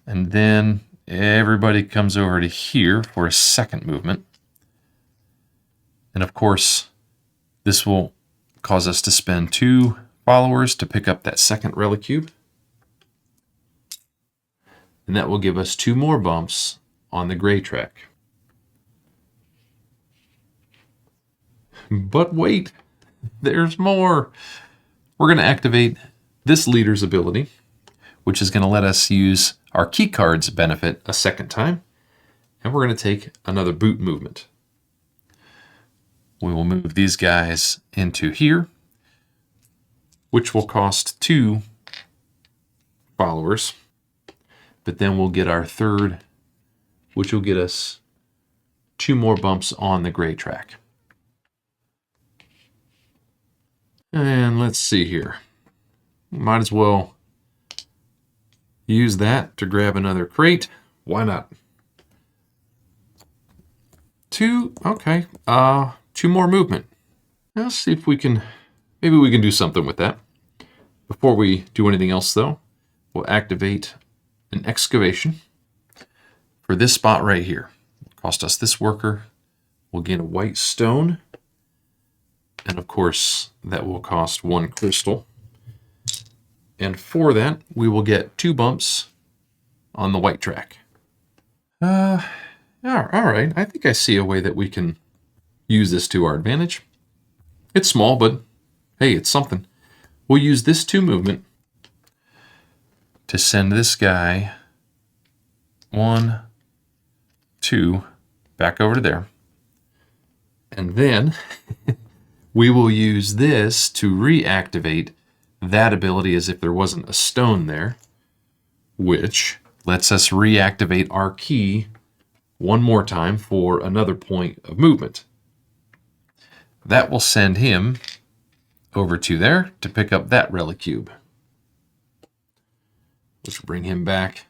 And then everybody comes over to here for a 2nd movement. And of course, this will cause us to spend 2 followers to pick up that 2nd relicube. And that will give us 2 more bumps on the gray track. But wait, there's more. We're going to activate this leader's ability, which is going to let us use our key cards benefit a 2nd time. And we're going to take another boot movement. We will move these guys into here, which will cost 2 followers. But then we'll get our 3rd, which will get us 2 more bumps on the gray track. And let's see here. Might as well use that to grab another crate. Why not? 2, okay. 2 more movement. Let's see if we can, maybe we can do something with that. Before we do anything else though, we'll activate an excavation for this spot right here. It'll cost us this worker. We'll gain a white stone. And of course, that will cost 1 crystal. And for that, we will get 2 bumps on the white track. All right. I think I see a way that we can use this to our advantage. It's small, but hey, it's something. We'll use this 2 movement to send this guy 1, 2, back over to there. And then we will use this to reactivate that ability as if there wasn't a stone there, which lets us reactivate our key 1 more time for another point of movement. That will send him over to there to pick up that relic cube, which will bring him back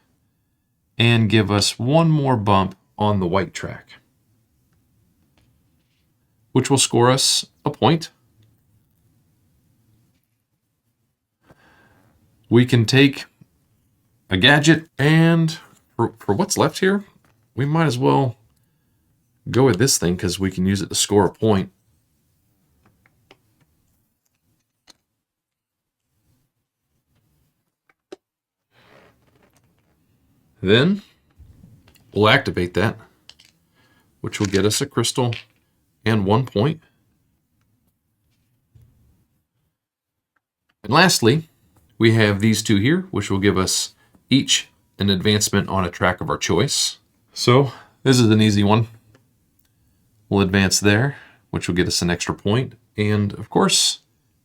and give us one more bump on the white track, which will score us a point. We can take a gadget, and for what's left here, we might as well go with this thing because we can use it to score a point. Then we'll activate that, which will get us a crystal and 1 point. And lastly, we have these two here, which will give us each an advancement on a track of our choice. So this is an easy one. We'll advance there, which will get us an extra point. And of course,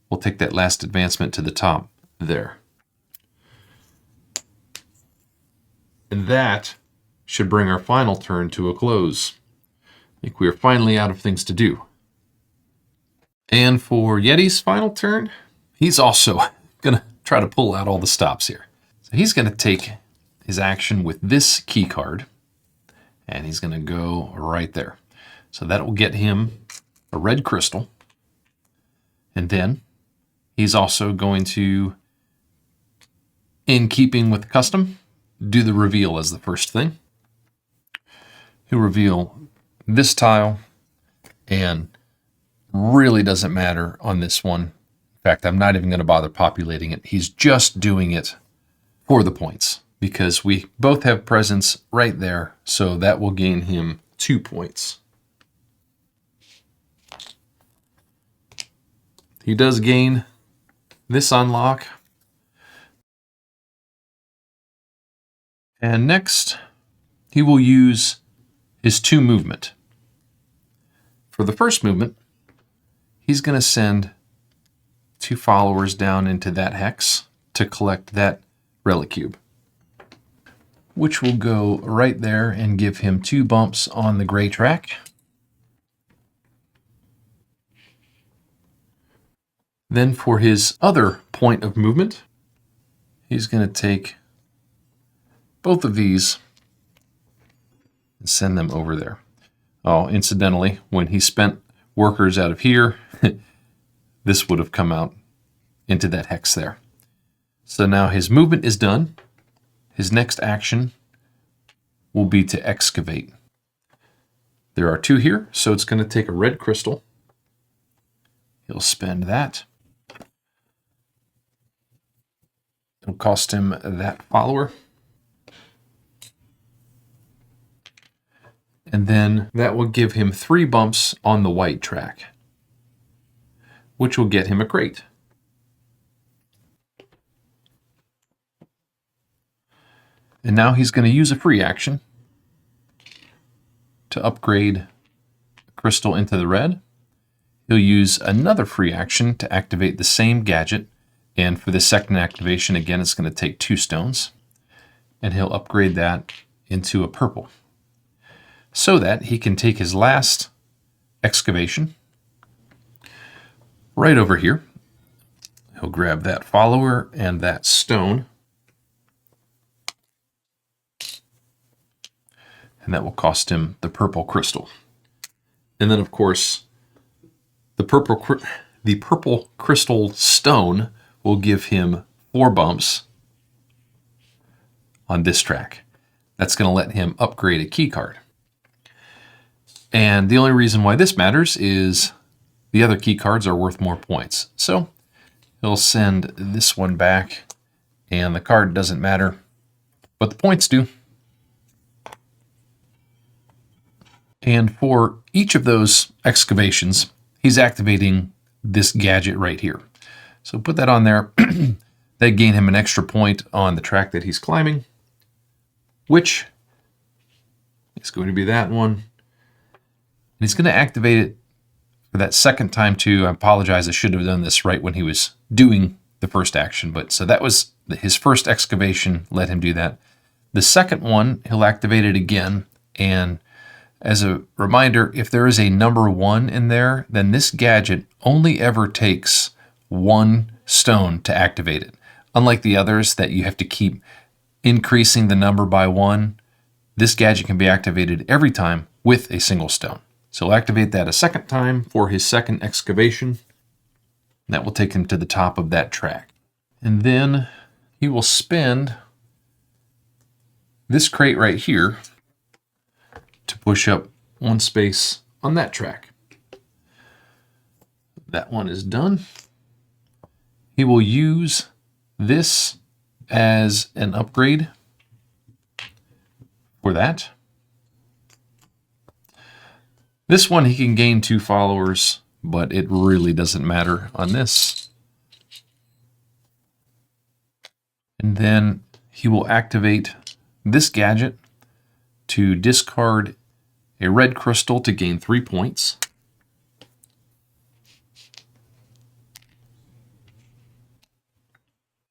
we'll take that last advancement to the top there. And that should bring our final turn to a close. I think we are finally out of things to do. And for Yeti's final turn, he's also going to try to pull out all the stops here. So he's going to take his action with this key card, and he's going to go right there. So that will get him a red crystal. And then he's also going to, in keeping with custom, do the reveal as the first thing. He'll reveal this tile, and really doesn't matter on this one. In fact, I'm not even going to bother populating it. He's just doing it for the points because we both have presence right there, so that will gain him 2 points. He does gain this unlock. And next, he will use his 2 movement. For the first movement, he's going to send 2 followers down into that hex to collect that relic cube, which will go right there and give him 2 bumps on the gray track. Then for his other point of movement, he's going to take both of these and send them over there. Oh, incidentally, when he spent workers out of here, this would have come out into that hex there. So now his movement is done. His next action will be to excavate. There are 2 here, so it's going to take a red crystal. He'll spend that. It'll cost him that follower. And then that will give him 3 bumps on the white track, which will get him a crate. And now he's going to use a free action to upgrade a crystal into the red. He'll use another free action to activate the same gadget. And for the second activation, again, it's going to take 2 stones. And he'll upgrade that into a purple, so that he can take his last excavation right over here. He'll grab that follower and that stone, and that will cost him the purple crystal. And then, of course, the purple crystal stone will give him 4 bumps on this track. That's going to let him upgrade a key card. And the only reason why this matters is the other key cards are worth more points. So he'll send this one back, and the card doesn't matter, but the points do. And for each of those excavations, he's activating this gadget right here. So put that on there. That gain him an extra point on the track that he's climbing, which is going to be that one. And he's going to activate it for that second time too. I apologize, I should have done this right when he was doing the first action. But so that was his first excavation, let him do that. The second one, he'll activate it again. And as a reminder, if there is a number 1 in there, then this gadget only ever takes one stone to activate it. Unlike the others that you have to keep increasing the number by one, this gadget can be activated every time with a single stone. So we'll activate that a second time for his second excavation. That will take him to the top of that track. And then he will spend this crate right here to push up one space on that track. That one is done. He will use this as an upgrade for that. This one he can gain 2 followers, but it really doesn't matter on this. And then he will activate this gadget to discard a red crystal to gain 3 points.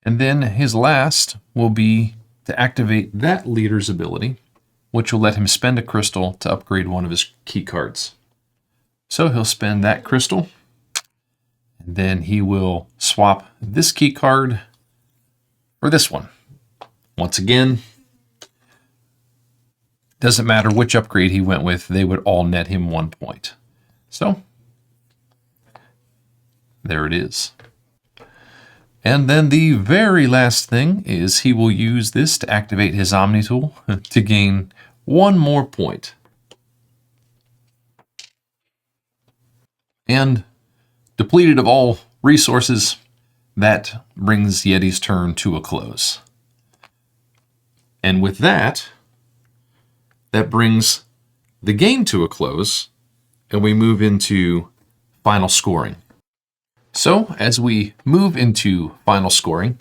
And then his last will be to activate that leader's ability, which will let him spend a crystal to upgrade one of his key cards. So he'll spend that crystal, and then he will swap this key card for this one. Once again, doesn't matter which upgrade he went with, they would all net him 1 point. So there it is. And then the very last thing is he will use this to activate his Omni tool to gain 1 more point. And depleted of all resources, that brings Yeti's turn to a close. And with that, that brings the game to a close, and we move into final scoring. So, as we move into final scoring,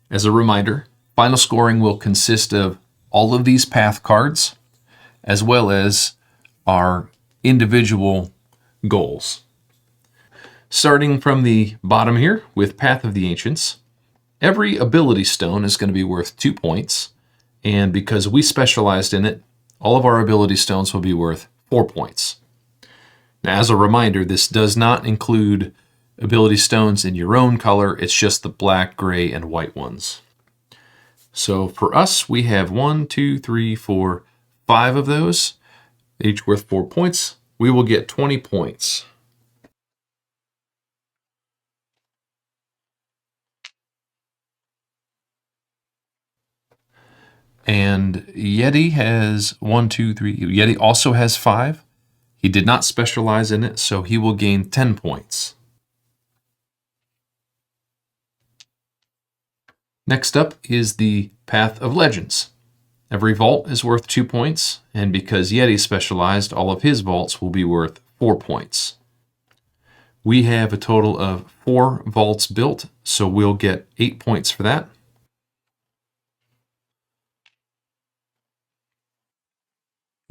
as a reminder, final scoring will consist of all of these path cards, as well as our individual goals. Starting from the bottom here with Path of the Ancients, every ability stone is going to be worth 2 points, and because we specialized in it, all of our ability stones will be worth 4 points. Now, as a reminder, this does not include ability stones in your own color, it's just the black, gray, and white ones. So for us, we have 1, 2, 3, 4, 5 of those, each worth 4 points. We will get 20 points. And Yeti has 1, 2, 3. Yeti also has 5. He did not specialize in it, so he will gain 10 points. Next up is the Path of Legends. Every vault is worth 2 points, and because Yeti specialized, all of his vaults will be worth 4 points. We have a total of 4 vaults built, so we'll get 8 points for that.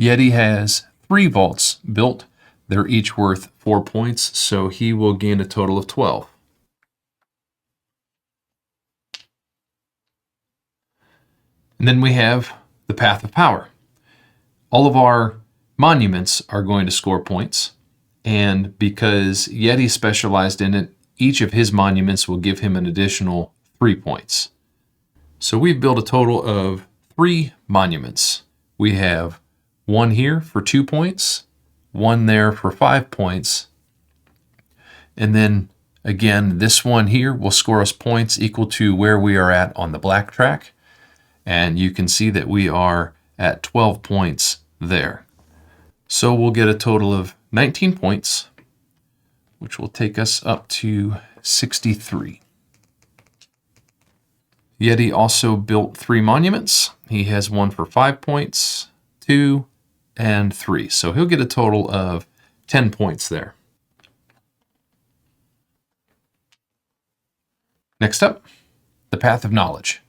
Yeti has 3 vaults built. They're each worth 4 points, so he will gain a total of 12. And then we have the Path of Power. All of our monuments are going to score points, and because Yeti specialized in it, each of his monuments will give him an additional 3 points. So we've built a total of 3 monuments. We have 1 here for 2 points, 1 there for 5 points, and then again, this one here will score us points equal to where we are at on the black track. And you can see that we are at 12 points there. So we'll get a total of 19 points, which will take us up to 63. Yeti also built 3 monuments. He has 1 for 5 points, 2, and 3. So he'll get a total of 10 points there. Next up, the Path of Knowledge.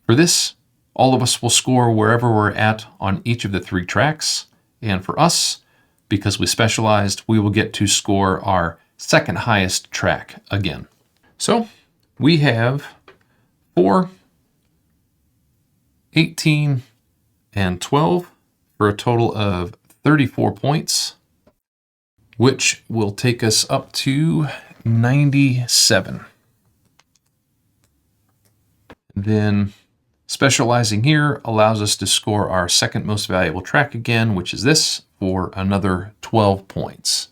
For this, all of us will score wherever we're at on each of the 3 tracks. And for us, because we specialized, we will get to score our second highest track again. So we have 4, 18, and 12 for a total of 34 points, which will take us up to 97. Then specializing here allows us to score our second most valuable track again, which is this, for another 12 points,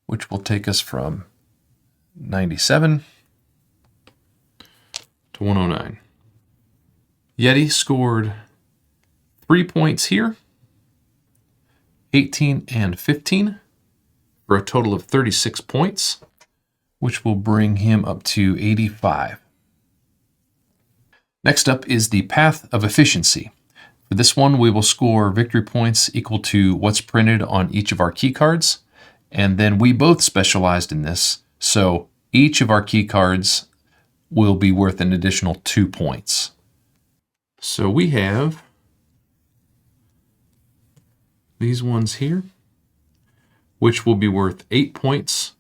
which will take us from 97 to 109. Yeti scored 3 points here, 18 and 15, for a total of 36 points, which will bring him up to 85. Next up is the path of efficiency. For this one, we will score victory points equal to what's printed on each of our key cards, and then we both specialized in this, so each of our key cards will be worth an additional 2 points. So we have these ones here, which will be worth 8 points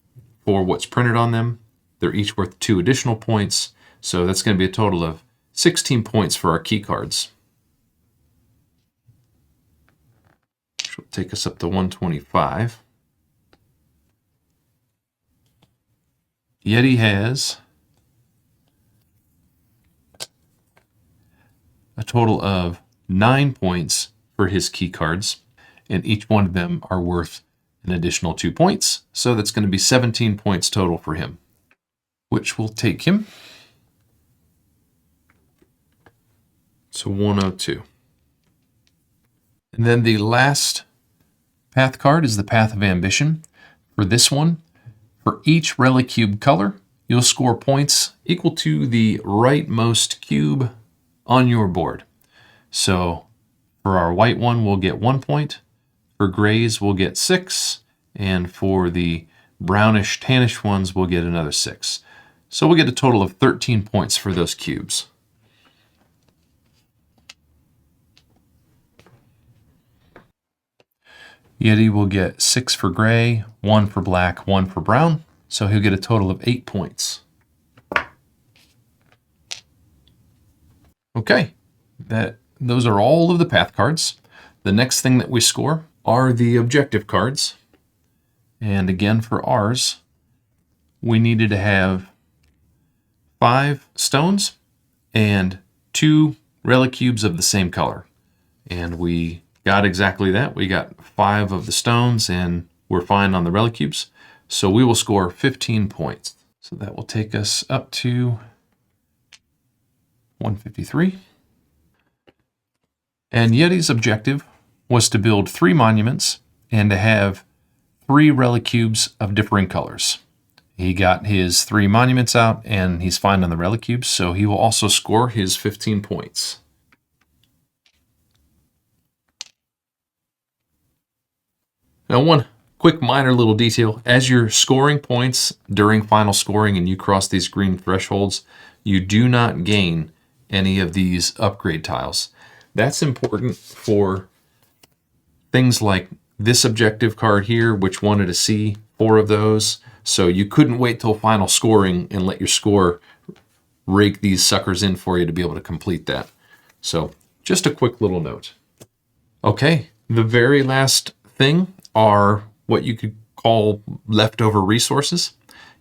for what's printed on them. They're each worth 2 additional points, so that's going to be a total of 16 points for our key cards, which will take us up to 125. Yeti has a total of 9 points for his key cards, and each one of them are worth an additional 2 points, so that's going to be 17 points total for him, which will take him to 102. And then the last path card is the Path of Ambition. For this one, for each relic cube color, you'll score points equal to the rightmost cube on your board. So for our white one, we'll get 1 point. For grays, we'll get 6. And for the brownish, tannish ones, we'll get another 6. So we'll get a total of 13 points for those cubes. Yeti will get 6 for gray, 1 for black, 1 for brown, so he'll get a total of 8 points. Okay, those are all of the path cards. The next thing that we score are the objective cards. And again, for ours, we needed to have 5 stones and 2 relic cubes of the same color. And we got exactly that. We got 5 of the stones and we're fine on the relic cubes. So we will score 15 points. So that will take us up to 153. And Yeti's objective was to build 3 monuments and to have 3 relic cubes of differing colors. He got his 3 monuments out and he's fine on the relic cubes, so he will also score his 15 points. Now, one quick minor little detail. As you're scoring points during final scoring and you cross these green thresholds, you do not gain any of these upgrade tiles. That's important for things like this objective card here, which wanted to see 4 of those. So you couldn't wait till final scoring and let your score rake these suckers in for you to be able to complete that. So just a quick little note. Okay, the very last thing are what you could call leftover resources.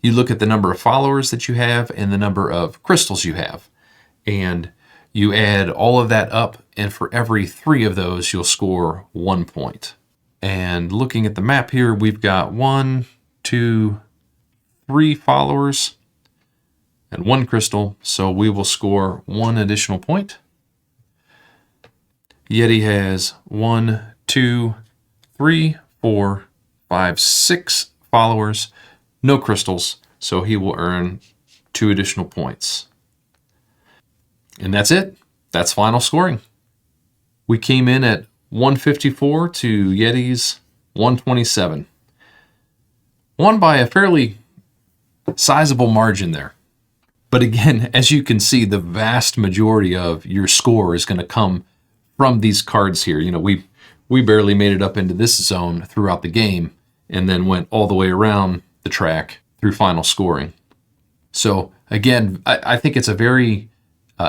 You look at the number of followers that you have and the number of crystals you have, and you add all of that up, and for every 3 of those, you'll score 1 point. And looking at the map here, we've got 1, 2, 3 followers and 1 crystal, so we will score 1 additional point. Yeti has 1, 2, 3, 4, 5, 6 followers, no crystals, so he will earn 2 additional points. And that's it. That's final scoring. We came in at 154 to Yeti's 127. Won by a fairly sizable margin there. But again, as you can see, the vast majority of your score is going to come from these cards here. You know, we barely made it up into this zone throughout the game and then went all the way around the track through final scoring. So again, I think it's a very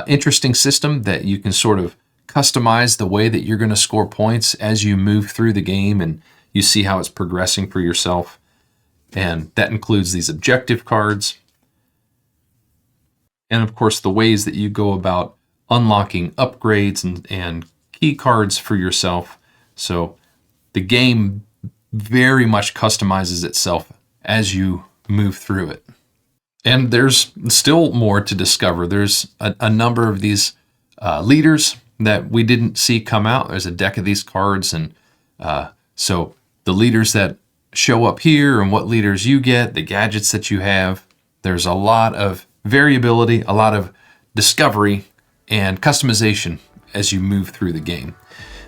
interesting system that you can sort of customize the way that you're going to score points as you move through the game and you see how it's progressing for yourself. And that includes these objective cards. And of course, the ways that you go about unlocking upgrades and key cards for yourself. So the game very much customizes itself as you move through it. And there's still more to discover. There's a number of these leaders that we didn't see come out. There's a deck of these cards, and so the leaders that show up here and what leaders you get, the gadgets that you have. There's a lot of variability, a lot of discovery and customization as you move through the game.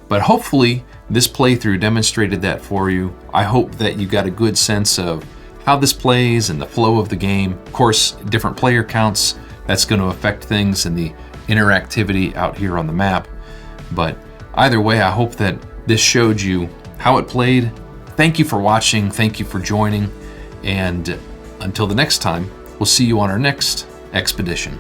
But hopefully this playthrough demonstrated that for you. I hope that you got a good sense of how this plays and the flow of the game. Of course, different player counts, that's going to affect things and the interactivity out here on the map. But either way, I hope that this showed you how it played. Thank you for watching. Thank you for joining. And until the next time, we'll see you on our next expedition.